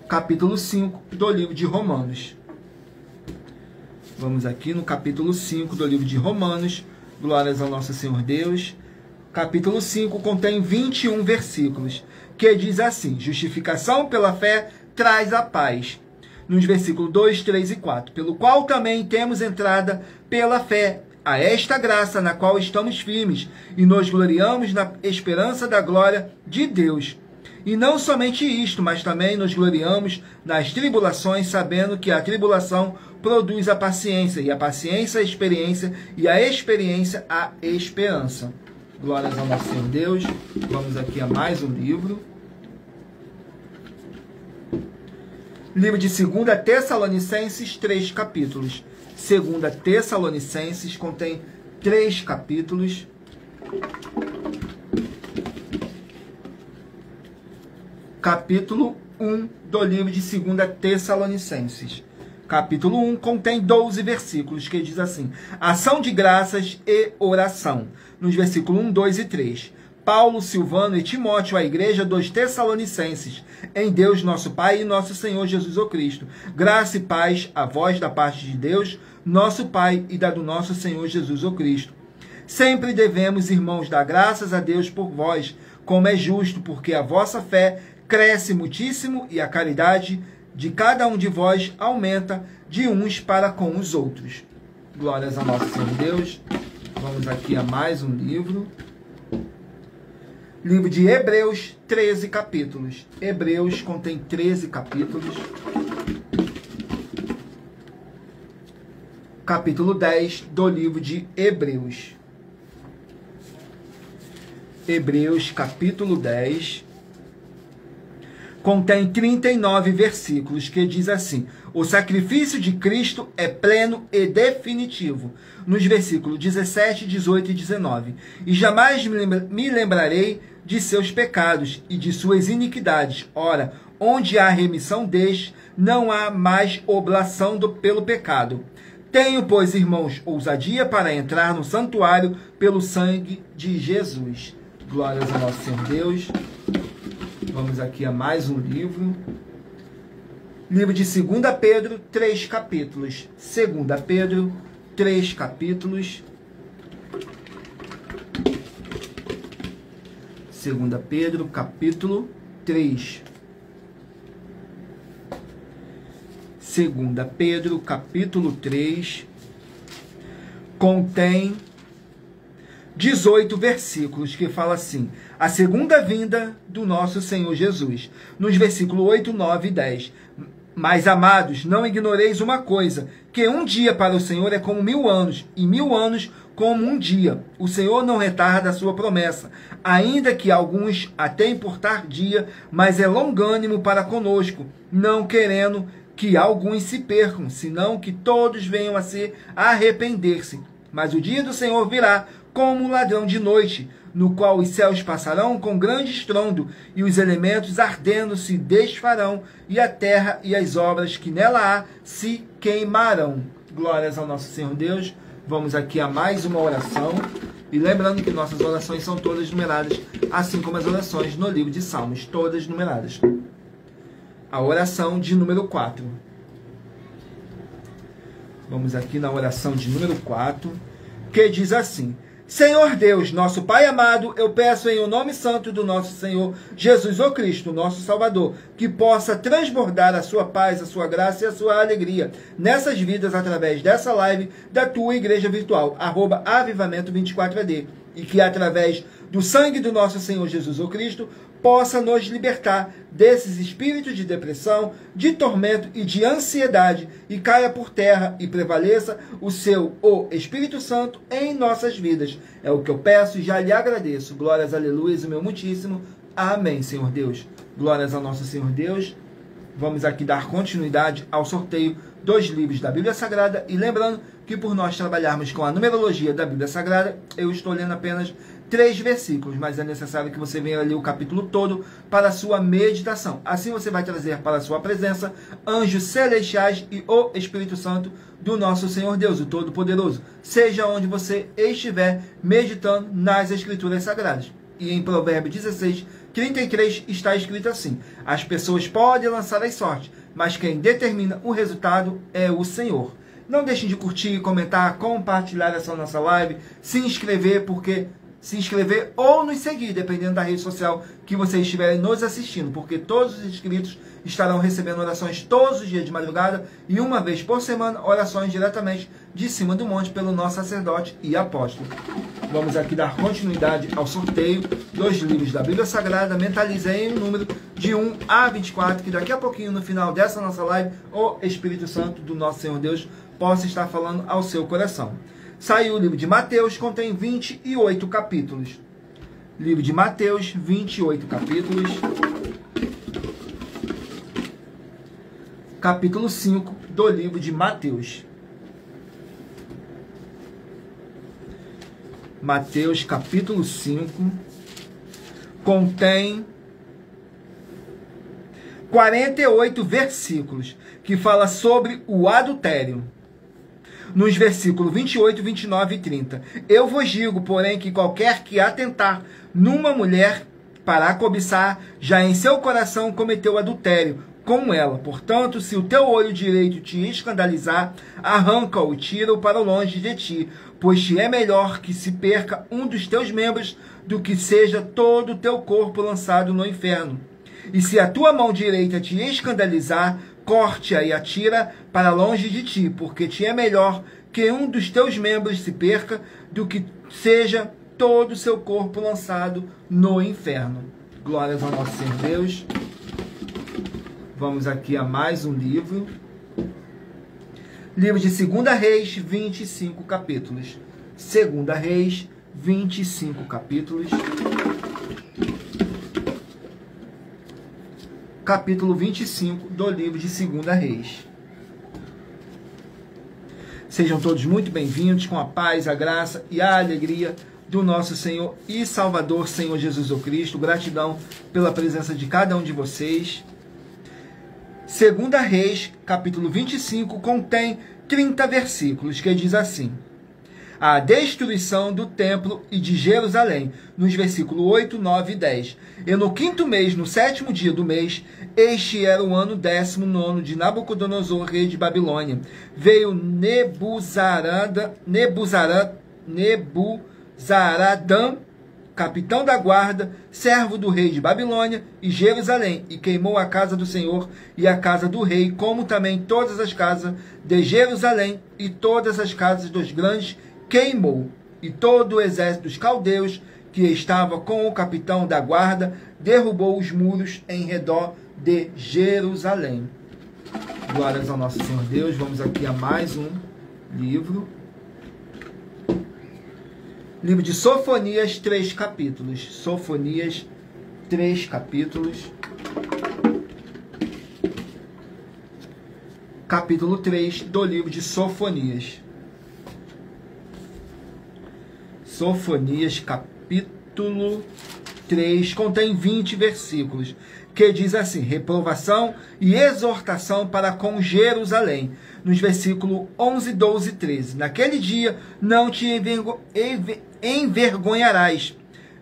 S1: Capítulo 5 do livro de Romanos. Vamos aqui no capítulo 5 do livro de Romanos. Glórias ao nosso Senhor Deus. Capítulo 5 contém 21 versículos, que diz assim: justificação pela fé traz a paz. Nos versículos 2, 3 e 4. Pelo qual também temos entrada pela fé a esta graça na qual estamos firmes e nos gloriamos na esperança da glória de Deus. E não somente isto, mas também nos gloriamos nas tribulações, sabendo que a tribulação produz a paciência, e a paciência a experiência, e a experiência a esperança. Glórias ao nosso Senhor Deus. Vamos aqui a mais um livro. Livro de 2 Tessalonicenses, 3 capítulos. 2 Tessalonicenses contém 3 capítulos. Capítulo 1 do livro de 2 Tessalonicenses. Capítulo 1 contém 12 versículos, que diz assim: ação de graças e oração. Nos versículos 1, 2 e 3. Paulo, Silvano e Timóteo, a igreja dos Tessalonicenses, em Deus nosso Pai e nosso Senhor Jesus o Cristo. Graça e paz a vós da parte de Deus, nosso Pai, e da do nosso Senhor Jesus o Cristo. Sempre devemos, irmãos, dar graças a Deus por vós, como é justo, porque a vossa fé cresce muitíssimo e a caridade de cada um de vós aumenta de uns para com os outros. Glórias a nosso Senhor Deus. Vamos aqui a mais um livro. Livro de Hebreus, 13 capítulos. Hebreus contém 13 capítulos. Capítulo 10 do livro de Hebreus. Hebreus, capítulo 10. Contém 39 versículos, que diz assim: o sacrifício de Cristo é pleno e definitivo. Nos versículos 17, 18 e 19. E jamais me lembrarei de seus pecados e de suas iniquidades. Ora, onde há remissão destes, não há mais oblação pelo pecado. Tenho, pois, irmãos, ousadia para entrar no santuário pelo sangue de Jesus. Glórias ao nosso Senhor Deus. Vamos aqui a mais um livro. Livro de 2 Pedro, 3 capítulos. 2 Pedro, 3 capítulos. 2 Pedro, capítulo 3. 2 Pedro, capítulo 3. Contém 18 versículos, que fala assim: a segunda vinda do nosso Senhor Jesus. Nos versículos 8, 9 e 10. Mas, amados, não ignoreis uma coisa, que um dia para o Senhor é como 1000 anos, e 1000 anos como um dia. O Senhor não retarda a sua promessa, ainda que alguns a tenham por tardia, mas é longânimo para conosco, não querendo que alguns se percam, senão que todos venham a se arrepender-se. Mas o dia do Senhor virá como um ladrão de noite, no qual os céus passarão com grande estrondo, e os elementos ardendo se desfarão, e a terra e as obras que nela há se queimarão. Glórias ao nosso Senhor Deus. Vamos aqui a mais uma oração. E lembrando que nossas orações são todas numeradas, assim como as orações no livro de Salmos, todas numeradas. A oração de número 4. Vamos aqui na oração de número 4, que diz assim: Senhor Deus, nosso Pai amado, eu peço em o nome santo do nosso Senhor Jesus o Cristo, nosso Salvador, que possa transbordar a sua paz, a sua graça e a sua alegria nessas vidas através dessa live da tua igreja virtual, @avivamento24AD, e que através do sangue do nosso Senhor Jesus o Cristo possa nos libertar desses espíritos de depressão, de tormento e de ansiedade, e caia por terra e prevaleça o Espírito Santo em nossas vidas. É o que eu peço e já lhe agradeço. Glórias, aleluias, o meu muitíssimo. Amém, Senhor Deus. Glórias ao nosso Senhor Deus. Vamos aqui dar continuidade ao sorteio dos livros da Bíblia Sagrada. E lembrando que por nós trabalharmos com a numerologia da Bíblia Sagrada, eu estou lendo apenas 3 versículos, mas é necessário que você venha ler o capítulo todo para a sua meditação. Assim você vai trazer para a sua presença anjos celestiais e o Espírito Santo do nosso Senhor Deus, o Todo-Poderoso, seja onde você estiver meditando nas Escrituras Sagradas. E em Provérbios 16, 33 está escrito assim: as pessoas podem lançar as sortes, mas quem determina o resultado é o Senhor. Não deixem de curtir, comentar, compartilhar essa nossa live, se inscrever, porque se inscrever ou nos seguir, dependendo da rede social que vocês estiverem nos assistindo, porque todos os inscritos estarão recebendo orações todos os dias de madrugada e uma vez por semana, orações diretamente de cima do monte pelo nosso sacerdote e apóstolo. Vamos aqui dar continuidade ao sorteio dos livros da Bíblia Sagrada. Mentalizei o número de 1 a 24, que daqui a pouquinho, no final dessa nossa live, o Espírito Santo do nosso Senhor Deus possa estar falando ao seu coração. Saiu o livro de Mateus, contém 28 capítulos. Livro de Mateus, 28 capítulos. Capítulo 5 do livro de Mateus. Mateus, capítulo 5, contém 48 versículos, que fala sobre o adultério. Nos versículos 28, 29 e 30. Eu vos digo, porém, que qualquer que atentar numa mulher para a cobiçar, já em seu coração cometeu adultério com ela. Portanto, se o teu olho direito te escandalizar, arranca-o e tira-o para longe de ti, pois te é melhor que se perca um dos teus membros do que seja todo o teu corpo lançado no inferno. E se a tua mão direita te escandalizar, corte-a e atira para longe de ti, porque te é melhor que um dos teus membros se perca do que seja todo o seu corpo lançado no inferno. Glórias ao nosso Senhor Deus. Vamos aqui a mais um livro. Livro de 2 Reis, 25 capítulos. 2 Reis, 25 capítulos. Capítulo 25 do livro de 2 Reis. Sejam todos muito bem-vindos, com a paz, a graça e a alegria do nosso Senhor e Salvador, Senhor Jesus Cristo. Gratidão pela presença de cada um de vocês. 2 Reis, capítulo 25, contém 30 versículos, que diz assim: a destruição do templo e de Jerusalém, nos versículos 8, 9 e 10. E no 5º mês, no 7º dia do mês, este era o ano 19º de Nabucodonosor, rei de Babilônia. Veio Nebuzaradã, capitão da guarda, servo do rei de Babilônia e Jerusalém, e queimou a casa do Senhor e a casa do rei, como também todas as casas de Jerusalém e todas as casas dos grandes queimou, e todo o exército dos caldeus que estava com o capitão da guarda derrubou os muros em redor de Jerusalém. Glórias ao nosso Senhor Deus. Vamos aqui a mais um livro. Livro de Sofonias, 3 capítulos. Sofonias, 3 capítulos. Capítulo 3 do livro de Sofonias. Sofonias, capítulo 3, contém 20 versículos, que diz assim: reprovação e exortação para com Jerusalém. Nos versículos 11, 12 e 13. Naquele dia não te envergonharás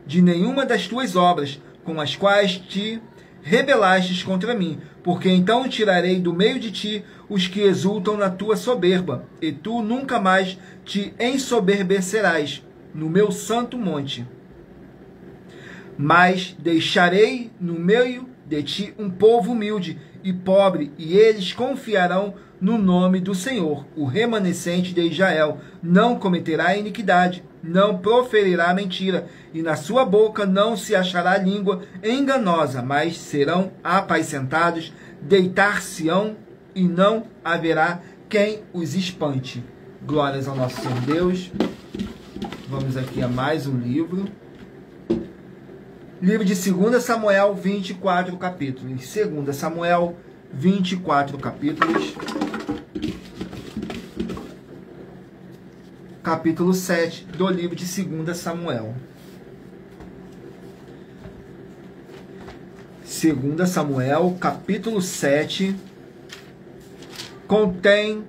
S1: de nenhuma das tuas obras, com as quais te rebelastes contra mim, porque então tirarei do meio de ti os que exultam na tua soberba, e tu nunca mais te ensoberbecerás no meu santo monte. Mas deixarei no meio de ti um povo humilde e pobre, e eles confiarão no nome do Senhor. O remanescente de Israel não cometerá iniquidade, não proferirá mentira, e na sua boca não se achará língua enganosa, mas serão apacentados, deitar-se-ão, e não haverá quem os espante. Glórias ao nosso Senhor Deus. Vamos aqui a mais um livro. Livro de 2 Samuel, 24 capítulos. 2 Samuel, 24 capítulos. Capítulo 7 do livro de 2 Samuel. 2 Samuel, capítulo 7, contém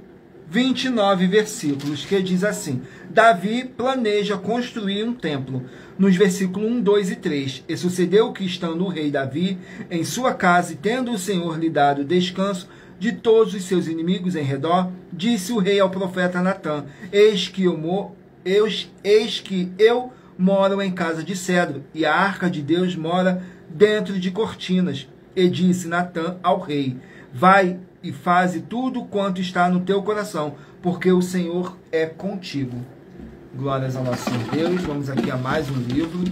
S1: 29 versículos, que diz assim: Davi planeja construir um templo. Nos versículos 1, 2 e 3. E sucedeu que, estando o rei Davi em sua casa, e tendo o Senhor lhe dado descanso de todos os seus inimigos em redor, disse o rei ao profeta Natã: Eis que eu moram em casa de cedro, e a arca de Deus mora dentro de cortinas. E disse Natã ao rei: vai e faze tudo quanto está no teu coração, porque o Senhor é contigo. Glórias ao nosso Senhor Deus. Vamos aqui a mais um livro.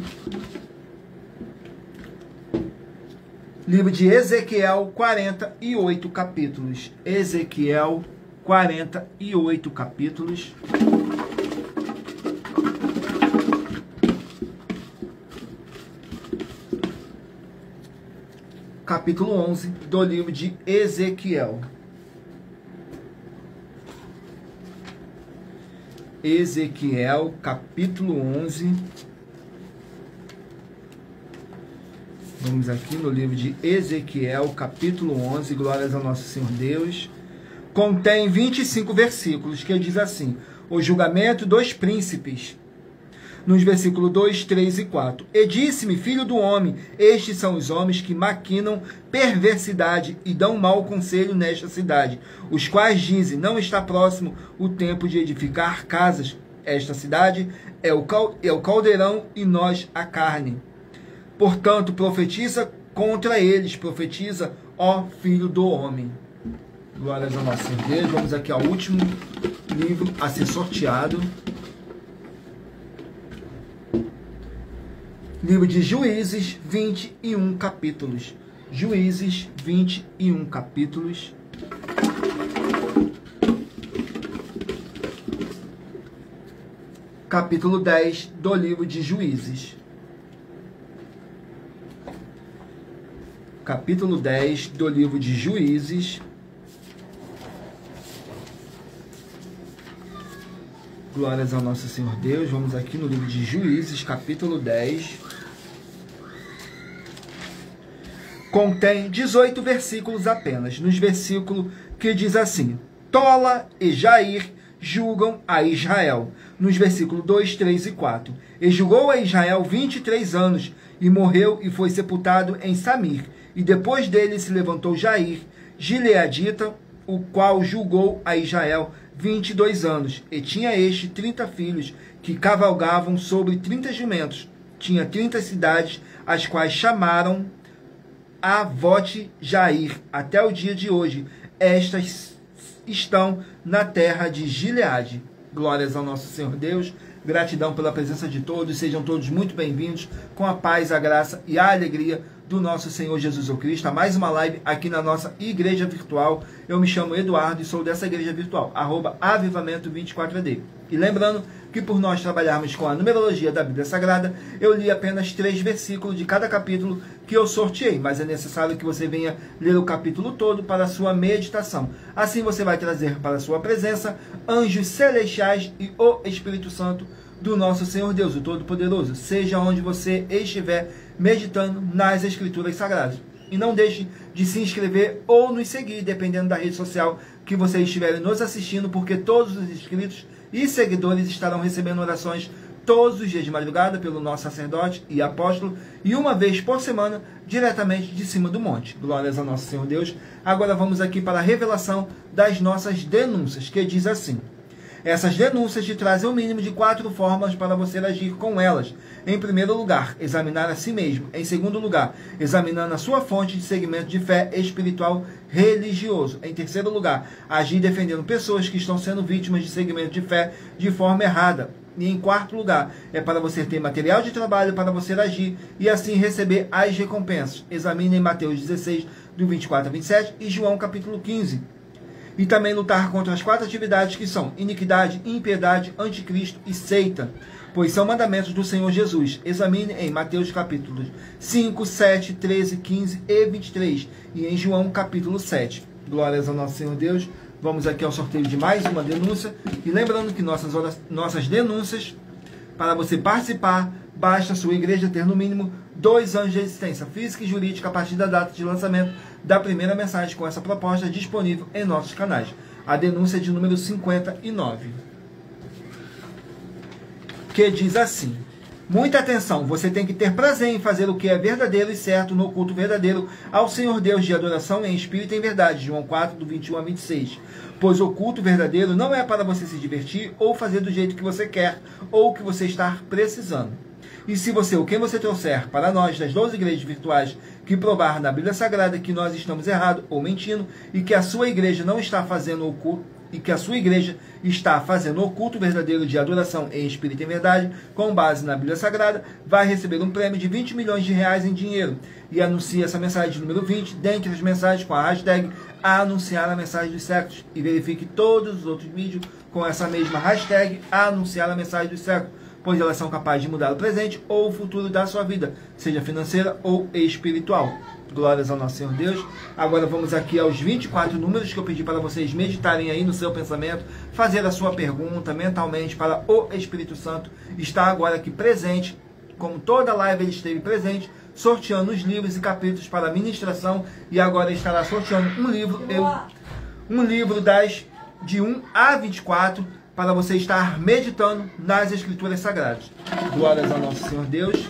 S1: Livro de Ezequiel, 48 capítulos. Ezequiel, 48 capítulos. Capítulo 11 do livro de Ezequiel. Ezequiel, capítulo 11. Vamos aqui no livro de Ezequiel, capítulo 11, glórias ao nosso Senhor Deus. Contém 25 versículos, que diz assim: o julgamento dos príncipes. Nos versículos 2, 3 e 4. E disse-me, filho do homem, estes são os homens que maquinam perversidade e dão mau conselho nesta cidade, os quais dizem, não está próximo o tempo de edificar casas. Esta cidade é o caldeirão e nós a carne. Portanto, profetiza contra eles, profetiza, ó filho do homem. Glórias ao nosso Senhor Deus. Vamos aqui ao último livro a ser sorteado. Livro de Juízes, 21 capítulos. Juízes, 21 capítulos. Capítulo 10 do livro de Juízes. Capítulo 10 do livro de Juízes. Glórias ao nosso Senhor Deus. Vamos aqui no livro de Juízes, capítulo 10. Contém 18 versículos apenas. Nos versículos que diz assim: Tola e Jair julgam a Israel. Nos versículos 2, 3 e 4. E julgou a Israel 23 anos, e morreu e foi sepultado em Samir. E depois dele se levantou Jair, gileadita, o qual julgou a Israel 22 anos. E tinha este 30 filhos, que cavalgavam sobre 30 jumentos. Tinha 30 cidades, as quais chamaram Avote Jair, até o dia de hoje. Estas estão na terra de Gileade. Glórias ao nosso Senhor Deus. Gratidão pela presença de todos. Sejam todos muito bem-vindos, com a paz, a graça e a alegria do nosso Senhor Jesus Cristo, a mais uma live aqui na nossa igreja virtual. Eu me chamo Eduardo e sou dessa igreja virtual, @avivamento24AD. E lembrando que por nós trabalharmos com a numerologia da Bíblia Sagrada, eu li apenas 3 versículos de cada capítulo que eu sorteei, mas é necessário que você venha ler o capítulo todo para a sua meditação. Assim você vai trazer para a sua presença anjos celestiais e o Espírito Santo do nosso Senhor Deus, o Todo-Poderoso, seja onde você estiver meditando nas Escrituras Sagradas. E não deixe de se inscrever ou nos seguir, dependendo da rede social que você estiver nos assistindo, porque todos os inscritos e seguidores estarão recebendo orações todos os dias de madrugada pelo nosso sacerdote e apóstolo, e uma vez por semana, diretamente de cima do monte. Glórias ao nosso Senhor Deus. Agora vamos aqui para a revelação das nossas denúncias, que diz assim: essas denúncias te trazem o mínimo de 4 formas para você agir com elas. Em primeiro lugar, examinar a si mesmo. Em segundo lugar, examinando a sua fonte de segmento de fé espiritual religioso. Em terceiro lugar, agir defendendo pessoas que estão sendo vítimas de segmento de fé de forma errada. E em quarto lugar, é para você ter material de trabalho para você agir e assim receber as recompensas. Examine em Mateus 16, do 24 a 27 e João capítulo 15. E também lutar contra as 4 atividades que são iniquidade, impiedade, anticristo e seita, pois são mandamentos do Senhor Jesus. Examine em Mateus capítulos 5, 7, 13, 15 e 23 e em João capítulo 7. Glórias ao nosso Senhor Deus. Vamos aqui ao sorteio de mais uma denúncia. E lembrando que nossas denúncias, para você participar, basta a sua igreja ter no mínimo 2 anos de existência física e jurídica a partir da data de lançamento da primeira mensagem com essa proposta disponível em nossos canais. A denúncia é de número 59. Que diz assim: muita atenção, você tem que ter prazer em fazer o que é verdadeiro e certo no culto verdadeiro ao Senhor Deus de adoração em espírito e em verdade. João 4, do 21 a 26. Pois o culto verdadeiro não é para você se divertir ou fazer do jeito que você quer ou que você está precisando. E se você, ou quem você trouxer para nós das 12 igrejas virtuais que provar na Bíblia Sagrada que nós estamos errados ou mentindo e que a sua igreja não está fazendo o culto, e que a sua igreja está fazendo o culto verdadeiro de adoração em espírito e em verdade, com base na Bíblia Sagrada, vai receber um prêmio de 20 milhões de reais em dinheiro. E anuncie essa mensagem de número 20, dentre as mensagens com a hashtag anunciar a mensagem dos séculos. E verifique todos os outros vídeos com essa mesma hashtag anunciar a mensagem dos séculos, pois elas são capazes de mudar o presente ou o futuro da sua vida, seja financeira ou espiritual. Glórias ao nosso Senhor Deus. Agora vamos aqui aos 24 números que eu pedi para vocês meditarem aí no seu pensamento, fazer a sua pergunta mentalmente para o Espírito Santo estar agora aqui presente, como toda live ele esteve presente, sorteando os livros e capítulos para a ministração, e agora estará sorteando um livro de 1 a 24, para você estar meditando nas Escrituras Sagradas. Glórias ao nosso Senhor Deus.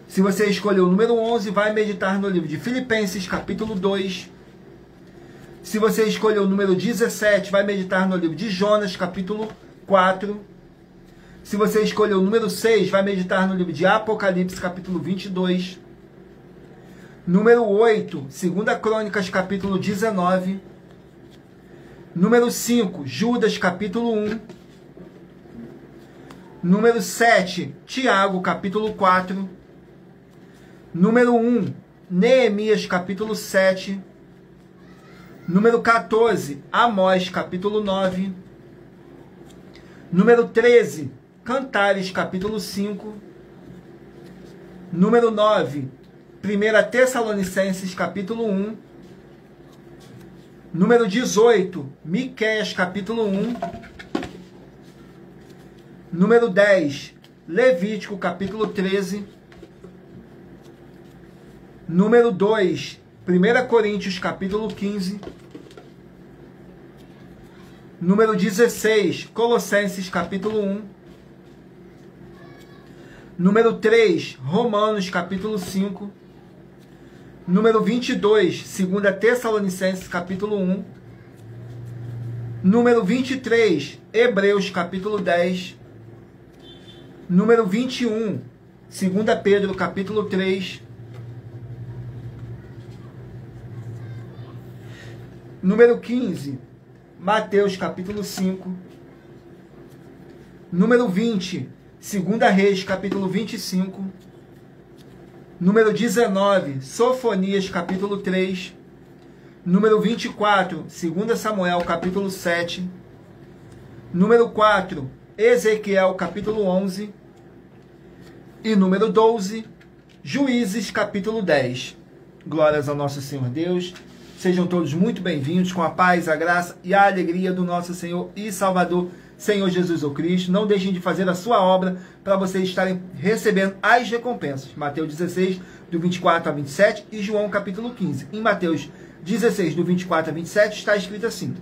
S1: Se você escolheu o número 11, vai meditar no livro de Filipenses, capítulo 2. Se você escolheu o número 17, vai meditar no livro de Jonas, capítulo 4. Se você escolheu o número 6, vai meditar no livro de Apocalipse, capítulo 22. Número 8, 2 Crônicas, capítulo 19. Número 5, Judas, capítulo 1. Número 7, Tiago, capítulo 4. Número 1, Neemias, capítulo 7. Número 14, Amós, capítulo 9. Número 13, Cantares, capítulo 5. Número 9, 1 Tessalonicenses, capítulo 1. Número 18, Miqueias, capítulo 1. Número 10, Levítico, capítulo 13. Número 2, 1 Coríntios, capítulo 15. Número 16, Colossenses, capítulo 1. Número 3, Romanos, capítulo 5. Número 22, 2 Tessalonicenses, capítulo 1. Número 23, Hebreus, capítulo 10. Número 21, 2 Pedro, capítulo 3. Número 15, Mateus, capítulo 5. Número 20, 2 Reis, capítulo 25. Número 19, Sofonias, capítulo 3. Número 24, 2 Samuel, capítulo 7. Número 4, Ezequiel, capítulo 11. E número 12, Juízes, capítulo 10. Glórias ao nosso Senhor Deus. Sejam todos muito bem-vindos, com a paz, a graça e a alegria do nosso Senhor e Salvador, Senhor Jesus ou Cristo. Não deixem de fazer a sua obra para vocês estarem recebendo as recompensas. Mateus 16, do 24 a 27 e João capítulo 15. Em Mateus 16, do 24 a 27, está escrito assim: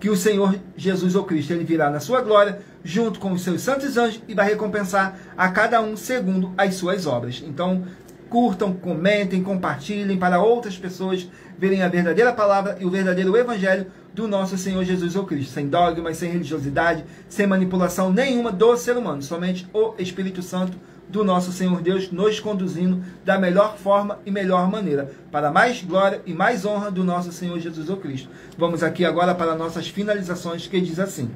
S1: que o Senhor Jesus ou Cristo, ele virá na sua glória, junto com os seus santos anjos, e vai recompensar a cada um segundo as suas obras. Então, curtam, comentem, compartilhem para outras pessoas verem a verdadeira palavra e o verdadeiro evangelho do nosso Senhor Jesus ou Cristo, sem dogmas, sem religiosidade, sem manipulação nenhuma do ser humano, somente o Espírito Santo do nosso Senhor Deus nos conduzindo da melhor forma e melhor maneira, para mais glória e mais honra do nosso Senhor Jesus ou Cristo. Vamos aqui agora para nossas finalizações, que diz assim: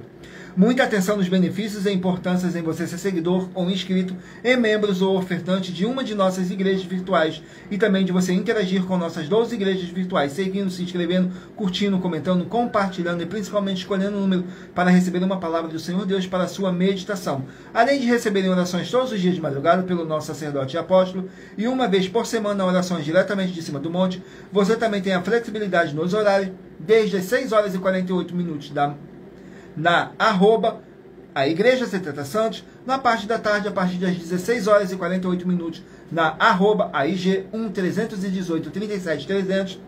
S1: muita atenção nos benefícios e importâncias em você ser seguidor ou inscrito em membros ou ofertante de uma de nossas igrejas virtuais, e também de você interagir com nossas 12 igrejas virtuais, seguindo, se inscrevendo, curtindo, comentando, compartilhando e principalmente escolhendo um número para receber uma palavra do Senhor Deus para a sua meditação. Além de receberem orações todos os dias de madrugada pelo nosso sacerdote e apóstolo, e uma vez por semana orações diretamente de cima do monte, você também tem a flexibilidade nos horários, desde as 6 horas e 48 minutos na arroba a Igreja 70 Santos, na parte da tarde, a partir das 16 horas e 48 minutos, na arroba a IG 1318 37 300,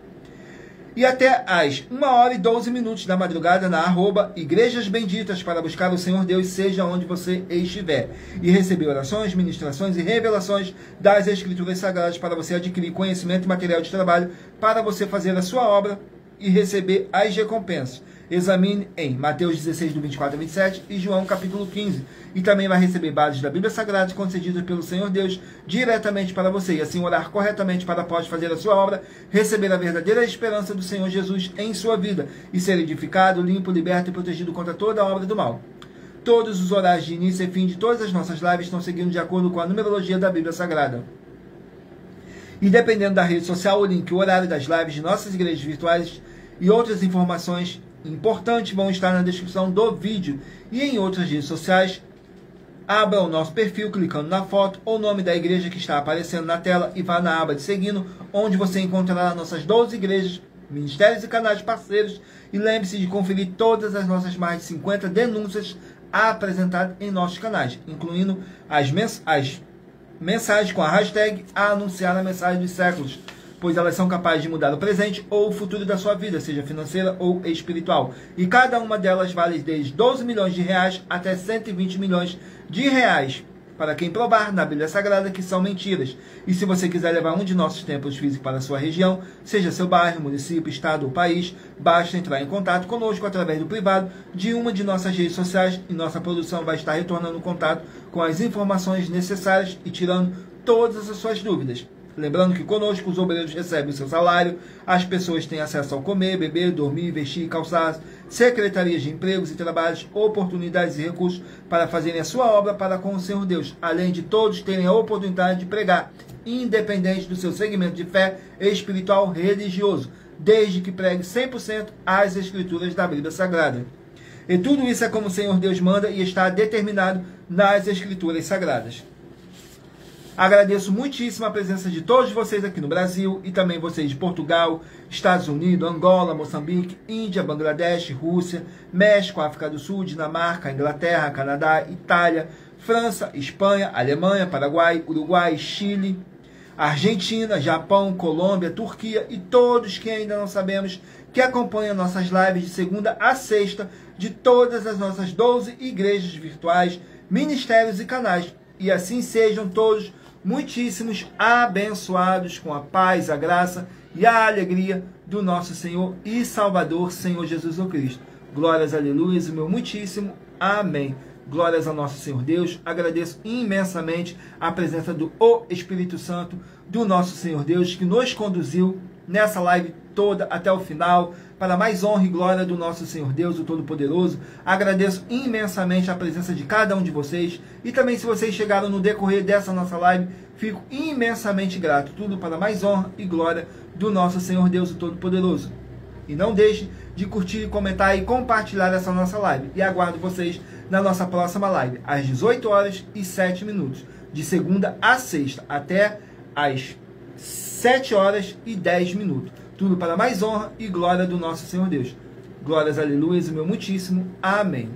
S1: e até às 1 hora e 12 minutos da madrugada, na arroba Igrejas Benditas, para buscar o Senhor Deus, seja onde você estiver, e receber orações, ministrações e revelações das Escrituras Sagradas, para você adquirir conhecimento e material de trabalho, para você fazer a sua obra e receber as recompensas. Examine em Mateus 16, do 24 a 27 e João capítulo 15. E também vai receber bases da Bíblia Sagrada concedidas pelo Senhor Deus diretamente para você. E assim orar corretamente para após fazer a sua obra, receber a verdadeira esperança do Senhor Jesus em sua vida e ser edificado, limpo, liberto e protegido contra toda a obra do mal. Todos os horários de início e fim de todas as nossas lives estão seguindo de acordo com a numerologia da Bíblia Sagrada. E dependendo da rede social, o link, o horário das lives de nossas igrejas virtuais e outras informações importantes vão estar na descrição do vídeo. E em outras redes sociais, abra o nosso perfil clicando na foto ou nome da igreja que está aparecendo na tela e vá na aba de seguindo, onde você encontrará nossas 12 igrejas, ministérios e canais parceiros. E lembre-se de conferir todas as nossas mais de 50 denúncias apresentadas em nossos canais, incluindo as mensagens com a hashtag a anunciar a mensagem dos séculos, pois elas são capazes de mudar o presente ou o futuro da sua vida, seja financeira ou espiritual. E cada uma delas vale desde 12 milhões de reais até 120 milhões de reais, para quem provar na Bíblia Sagrada que são mentiras. E se você quiser levar um de nossos templos físicos para a sua região, seja seu bairro, município, estado ou país, basta entrar em contato conosco através do privado de uma de nossas redes sociais e nossa produção vai estar retornando contato com as informações necessárias e tirando todas as suas dúvidas. Lembrando que conosco os obreiros recebem o seu salário, as pessoas têm acesso ao comer, beber, dormir, vestir, calçar, secretarias de empregos e trabalhos, oportunidades e recursos para fazerem a sua obra para com o Senhor Deus, além de todos terem a oportunidade de pregar, independente do seu segmento de fé espiritual religioso, desde que pregue 100% as Escrituras da Bíblia Sagrada. E tudo isso é como o Senhor Deus manda e está determinado nas Escrituras Sagradas. Agradeço muitíssimo a presença de todos vocês aqui no Brasil e também vocês de Portugal, Estados Unidos, Angola, Moçambique, Índia, Bangladesh, Rússia, México, África do Sul, Dinamarca, Inglaterra, Canadá, Itália, França, Espanha, Alemanha, Paraguai, Uruguai, Chile, Argentina, Japão, Colômbia, Turquia e todos que ainda não sabemos que acompanham nossas lives de segunda a sexta de todas as nossas 12 igrejas virtuais, ministérios e canais. E assim sejam todos muitíssimos abençoados com a paz, a graça e a alegria do nosso Senhor e Salvador, Senhor Jesus Cristo. Glórias, aleluias, o meu muitíssimo amém. Glórias ao nosso Senhor Deus. Agradeço imensamente a presença do Espírito Santo, do nosso Senhor Deus, que nos conduziu nessa live toda até o final, para mais honra e glória do nosso Senhor Deus, o Todo-Poderoso. Agradeço imensamente a presença de cada um de vocês. E também se vocês chegaram no decorrer dessa nossa live, fico imensamente grato. Tudo para mais honra e glória do nosso Senhor Deus, o Todo-Poderoso. E não deixe de curtir, comentar e compartilhar essa nossa live. E aguardo vocês na nossa próxima live, às 18 horas e 7 minutos, de segunda a sexta, até às 7 horas e 10 minutos. Tudo para mais honra e glória do nosso Senhor Deus. Glórias, aleluias, o meu muitíssimo amém.